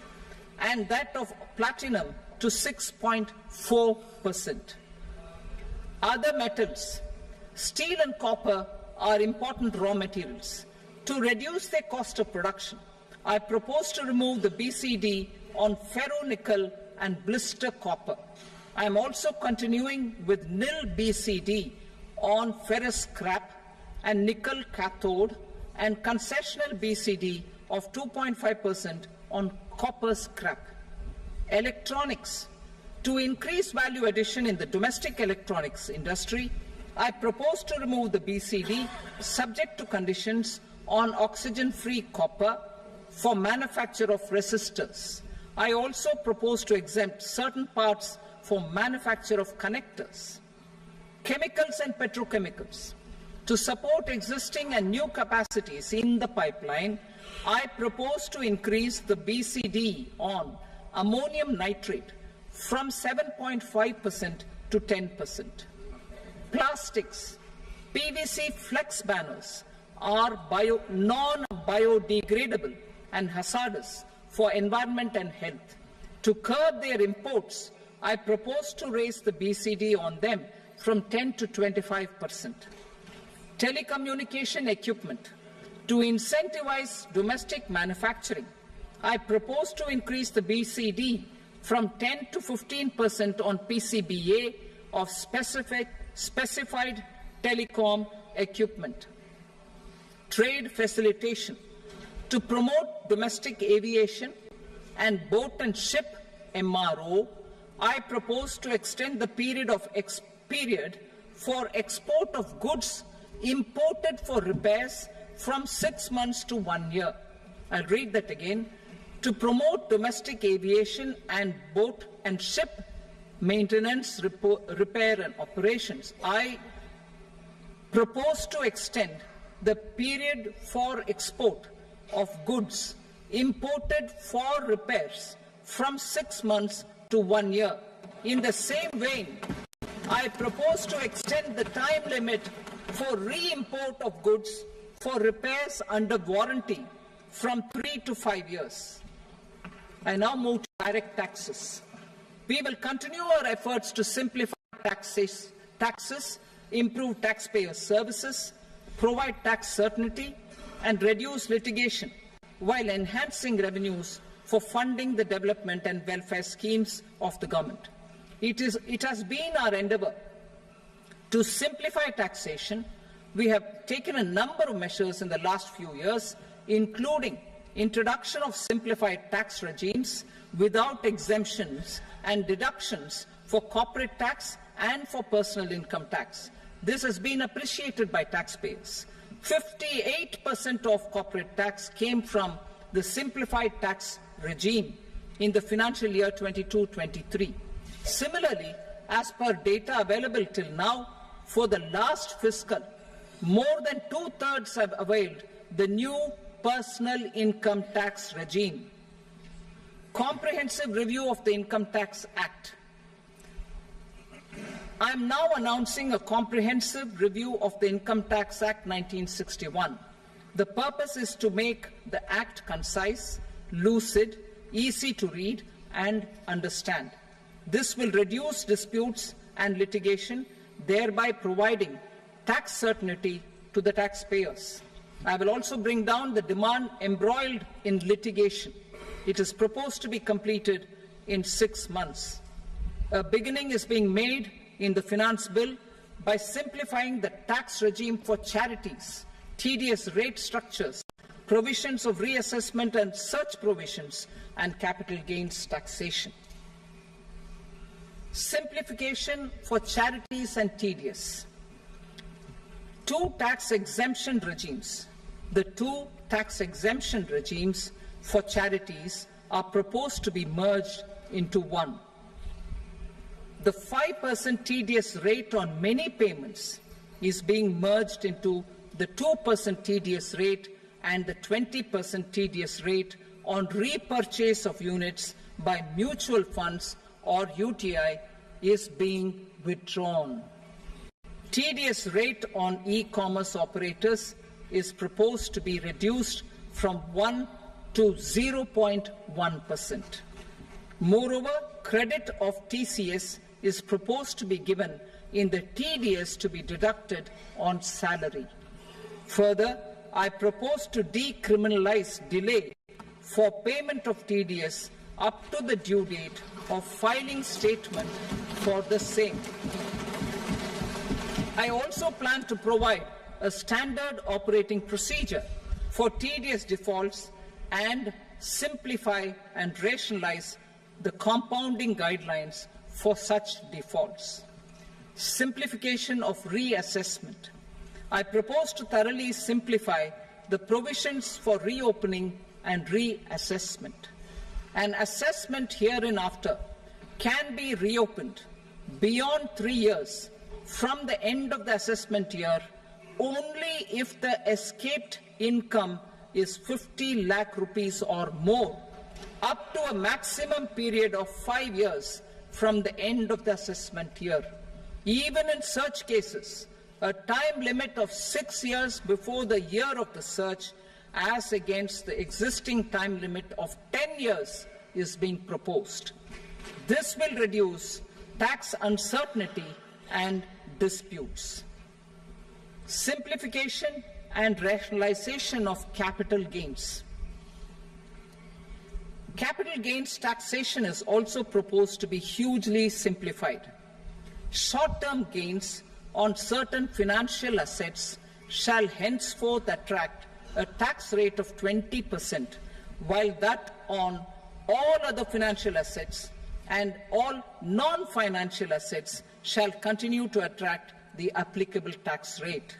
and that of platinum to 6.4%. Other metals. Steel and copper are important raw materials. To reduce their cost of production, I propose to remove the BCD on ferronickel and blister copper. I am also continuing with nil BCD on ferrous scrap and nickel cathode and concessional BCD of 2.5% on copper scrap. Electronics. To increase value addition in the domestic electronics industry, I propose to remove the BCD subject to conditions on oxygen-free copper for manufacture of resistors. I also propose to exempt certain parts for manufacture of connectors. Chemicals and petrochemicals. To support existing and new capacities in the pipeline, I propose to increase the BCD on ammonium nitrate from 7.5% to 10%. Plastics. PVC flex banners are non-biodegradable and hazardous for environment and health. To curb their imports, I propose to raise the BCD on them from 10 to 25%. Telecommunication equipment. To incentivize domestic manufacturing, I propose to increase the BCD from 10 to 15% on PCBA of specified telecom equipment. Trade facilitation. To promote domestic aviation and boat and ship MRO, I propose to extend the period for export of goods imported for repairs from 6 months to 1 year. I'll read that again. To promote domestic aviation and boat and ship maintenance, repair and operations, I propose to extend the period for export of goods imported for repairs from 6 months to 1 year. In the same vein, I propose to extend the time limit for re-import of goods for repairs under warranty from 3 to 5 years. I now move to direct taxes. We will continue our efforts to simplify taxes, improve taxpayer services, provide tax certainty, and reduce litigation while enhancing revenues for funding the development and welfare schemes of the government. It has been our endeavour to simplify taxation. We have taken a number of measures in the last few years, including introduction of simplified tax regimes without exemptions and deductions for corporate tax and for personal income tax. This has been appreciated by taxpayers. 58% of corporate tax came from the simplified tax regime in the financial year 22-23. Similarly, as per data available till now, for the last fiscal, more than 2/3 have availed the new personal income tax regime. Comprehensive review of the Income Tax Act. I am now announcing a comprehensive review of the Income Tax Act 1961. The purpose is to make the Act concise, lucid, easy to read and understand. This will reduce disputes and litigation, thereby providing tax certainty to the taxpayers. I will also bring down the demand embroiled in litigation. It is proposed to be completed in 6 months. A beginning is being made in the Finance Bill by simplifying the tax regime for charities, tedious rate structures, provisions of reassessment and such provisions, and capital gains taxation. Simplification for charities and tedious. Two tax exemption regimes. The two tax exemption regimes for charities are proposed to be merged into one. The 5% tedious rate on many payments is being merged into the 2% tedious rate, and the 20% tedious rate on repurchase of units by mutual funds or UTI is being withdrawn. Tedious rate on e-commerce operators is proposed to be reduced from 1 to 0.1%. Moreover, credit of TCS is proposed to be given in the TDS to be deducted on salary. Further, I propose to decriminalize delay for payment of TDS up to the due date of filing statement for the same. I also plan to provide a standard operating procedure for TDS defaults and simplify and rationalize the compounding guidelines for such defaults. Simplification of reassessment. I propose to thoroughly simplify the provisions for reopening and reassessment. An assessment hereinafter can be reopened beyond 3 years from the end of the assessment year only if the escaped income is 50 lakh rupees or more, up to a maximum period of 5 years from the end of the assessment year. Even in such cases, a time limit of 6 years before the year of the search, as against the existing time limit of 10 years, is being proposed. This will reduce tax uncertainty and disputes. Simplification and rationalization of capital gains. Capital gains taxation is also proposed to be hugely simplified. Short-term gains on certain financial assets shall henceforth attract a tax rate of 20%, while that on all other financial assets and all non-financial assets shall continue to attract the applicable tax rate.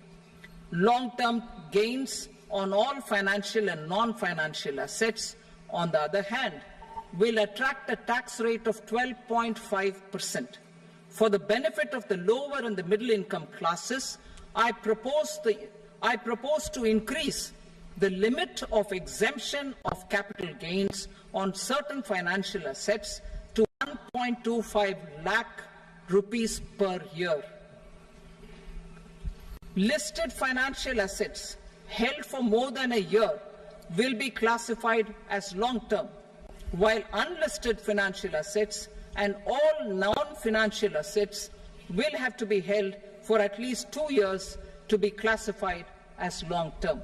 Long-term gains on all financial and non-financial assets, on the other hand, will attract a tax rate of 12.5%. For the benefit of the lower and the middle income classes, I propose to increase the limit of exemption of capital gains on certain financial assets to 1.25 lakh rupees per year. Listed financial assets held for more than a year will be classified as long-term, while unlisted financial assets and all non-financial assets will have to be held for at least 2 years to be classified as long-term.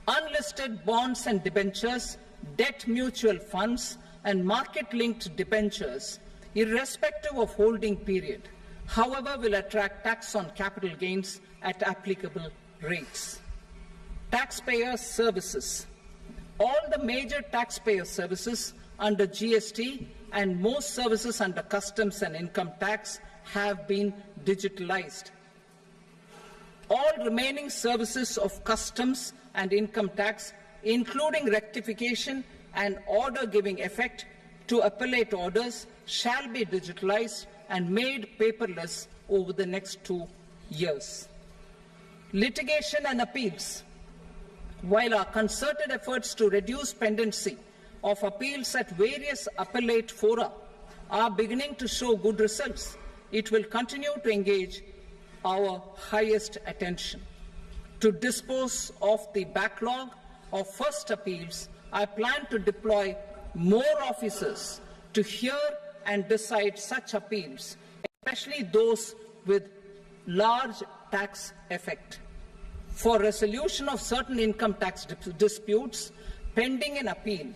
Unlisted bonds and debentures, debt mutual funds, and market-linked debentures, irrespective of holding period, however, will attract tax on capital gains at applicable rates. Taxpayer services. All the major taxpayer services under GST and most services under customs and income tax have been digitalized. All remaining services of customs and income tax, including rectification and order giving effect to appellate orders, shall be digitalized and made paperless over the next 2 years. Litigation and appeals. While our concerted efforts to reduce pendency of appeals at various appellate fora are beginning to show good results, it will continue to engage our highest attention. To dispose of the backlog of first appeals, I plan to deploy more officers to hear and decide such appeals, especially those with large tax effect. For resolution of certain income tax disputes pending in appeal,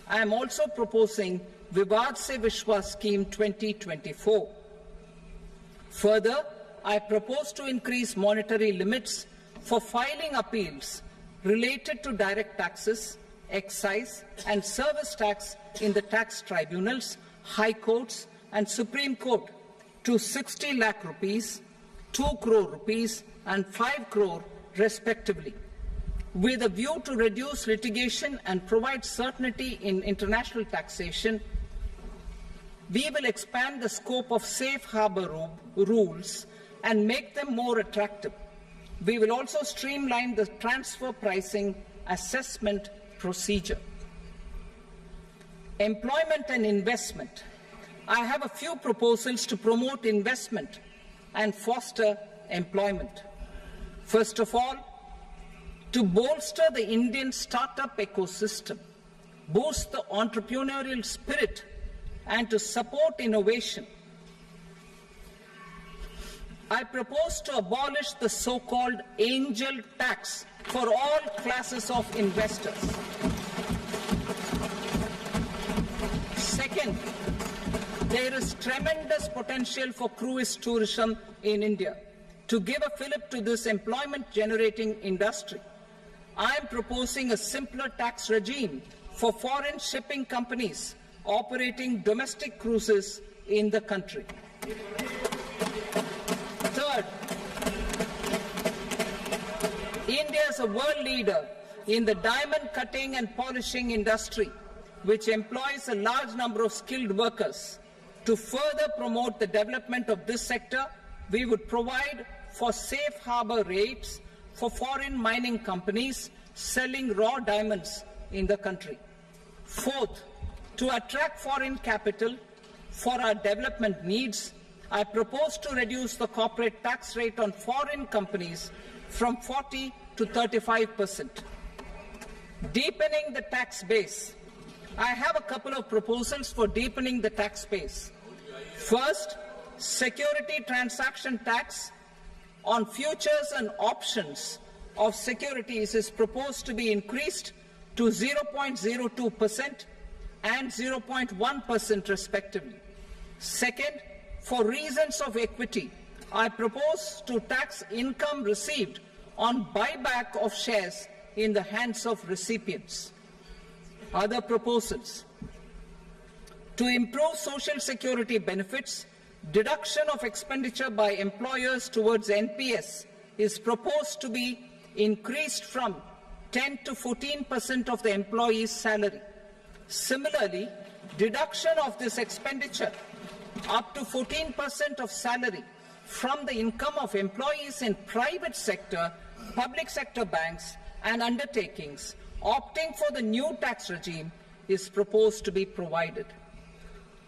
I am also proposing Vivad Se Vishwas Scheme 2024. Further, I propose to increase monetary limits for filing appeals related to direct taxes, excise and service tax in the tax tribunals, high courts and Supreme Court to 60 lakh rupees, 2 crore rupees and 5 crore respectively, with a view to reduce litigation and provide certainty in international taxation. We will expand the scope of safe harbor rules and make them more attractive. We will also streamline the transfer pricing assessment procedure. Employment and investment. I have a few proposals to promote investment and foster employment. First of all, to bolster the Indian startup ecosystem, boost the entrepreneurial spirit, and to support innovation, I propose to abolish the so-called angel tax for all classes of investors. Second, there is tremendous potential for cruise tourism in India. To give a fillip to this employment-generating industry, I am proposing a simpler tax regime for foreign shipping companies operating domestic cruises in the country. Third, India is a world leader in the diamond cutting and polishing industry, which employs a large number of skilled workers. To further promote the development of this sector, we would provide for safe harbor rates for foreign mining companies selling raw diamonds in the country. Fourth, to attract foreign capital for our development needs, I propose to reduce the corporate tax rate on foreign companies from 40 to 35%. Deepening the tax base. I have a couple of proposals for deepening the tax base. First, security transaction tax on futures and options of securities is proposed to be increased to 0.02% and 0.1% respectively. Second, for reasons of equity, I propose to tax income received on buyback of shares in the hands of recipients. Other proposals. To improve social security benefits, deduction of expenditure by employers towards NPS is proposed to be increased from 10 to 14% of the employee's salary. Similarly, deduction of this expenditure up to 14% of salary from the income of employees in private sector, public sector banks and undertakings opting for the new tax regime is proposed to be provided.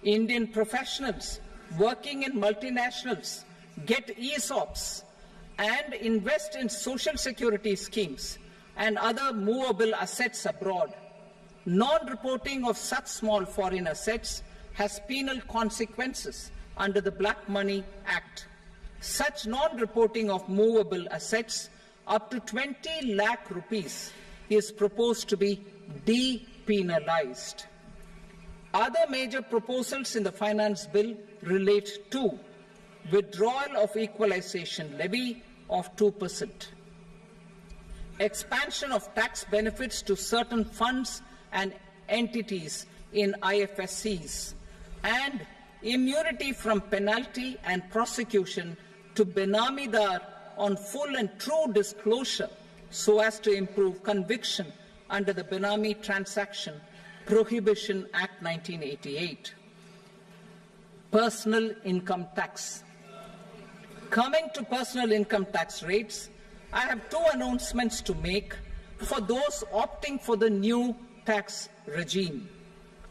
Indian professionals working in multinationals get ESOPs and invest in social security schemes and other movable assets abroad. Non-reporting of such small foreign assets has penal consequences under the Black Money Act. Such non-reporting of movable assets up to 20 lakh rupees is proposed to be depenalized. Other major proposals in the finance bill relate to withdrawal of equalization levy of 2%, expansion of tax benefits to certain funds and entities in IFSCs, and immunity from penalty and prosecution to Benamidar on full and true disclosure so as to improve conviction under the Benami Transaction Prohibition Act 1988. Personal income tax. Coming to personal income tax rates, I have two announcements to make for those opting for the new tax regime.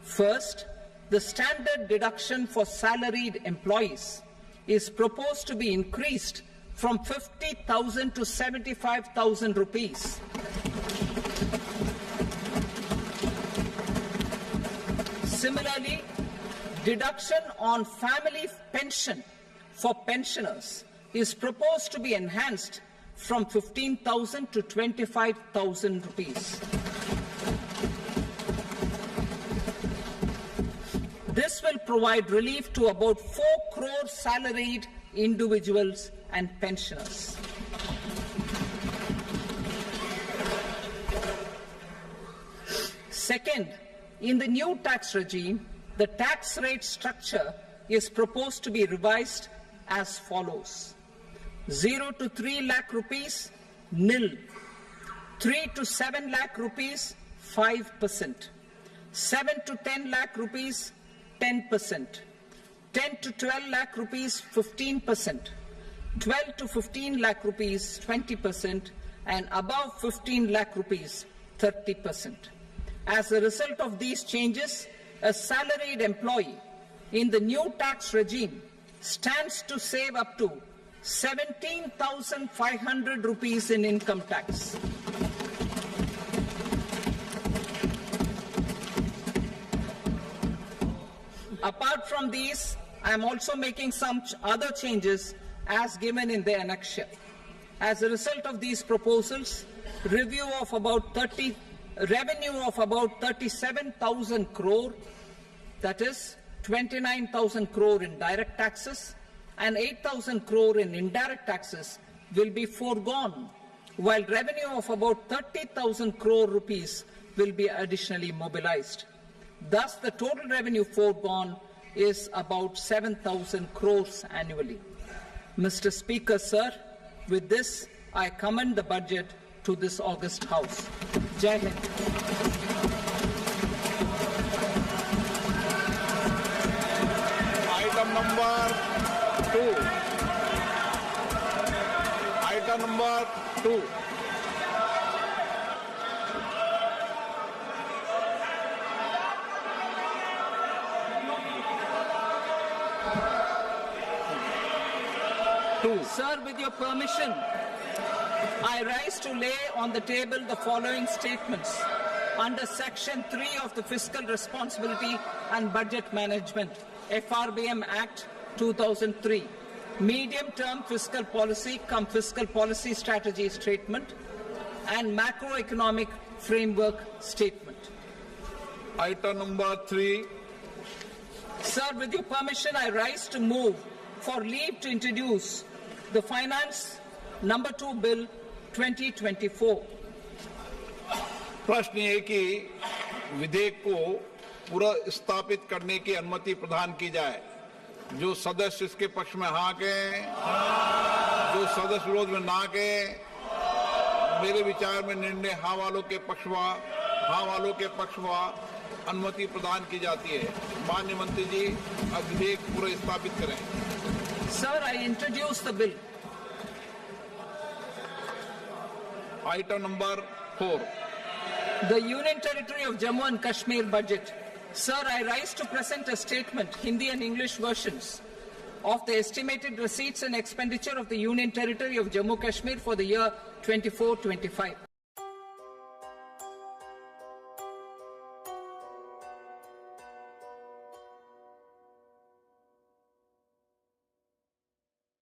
First, the standard deduction for salaried employees is proposed to be increased from 50,000 to 75,000 rupees. Similarly, deduction on family pension for pensioners is proposed to be enhanced from 15,000 to 25,000 rupees. This will provide relief to about 4 crore salaried individuals and pensioners. Second, in the new tax regime, the tax rate structure is proposed to be revised as follows: 0 to 3 lakh rupees, nil; 3 to 7 lakh rupees, 5%; 7 to 10 lakh rupees, 10%; 10 to 12 lakh rupees, 15%; 12 to 15 lakh rupees, 20%; and above 15 lakh rupees, 30%. As a result of these changes, a salaried employee in the new tax regime stands to save up to 17,500 rupees in income tax. Apart from these, I am also making some other changes as given in the annexure. As a result of these proposals, revenue of about 37,000 crore, that is 29,000 crore in direct taxes and 8,000 crore in indirect taxes, will be foregone, while revenue of about 30,000 crore rupees will be additionally mobilized. Thus, the total revenue foregone is about 7,000 crores annually. Mr. Speaker, sir, with this, I commend the budget to this august House. Jai Hind.
Item number 2. Item number 2.
Sir, with your permission, I rise to lay on the table the following statements under Section 3 of the Fiscal Responsibility and Budget Management, FRBM Act 2003, Medium-Term Fiscal Policy cum Fiscal Policy Strategy Statement and Macroeconomic Framework Statement.
Item number 3.
Sir, with your permission, I rise to move for leave to introduce the Finance Number 2 Bill 2024.
प्रश्न ये कि विधेयक को पुनर्स्थापित करने की अनुमति प्रदान की जाए। जो सदस्य इसके पक्ष में हाँ कहें, जो सदस्य विरोध में ना कहें। मेरे विचार में निर्णय हाँ वालों के पक्ष में अनुमति प्रदान की जाती है। माननीय मंत्री जी, अब विधेयक पुनर्स्थापित करें।
Sir, I introduce the bill.
Item number 4.
The Union Territory of Jammu and Kashmir budget, Sir, I rise to present a statement, Hindi and English versions, of the estimated receipts and expenditure of the Union Territory of Jammu Kashmir for the year 24-25.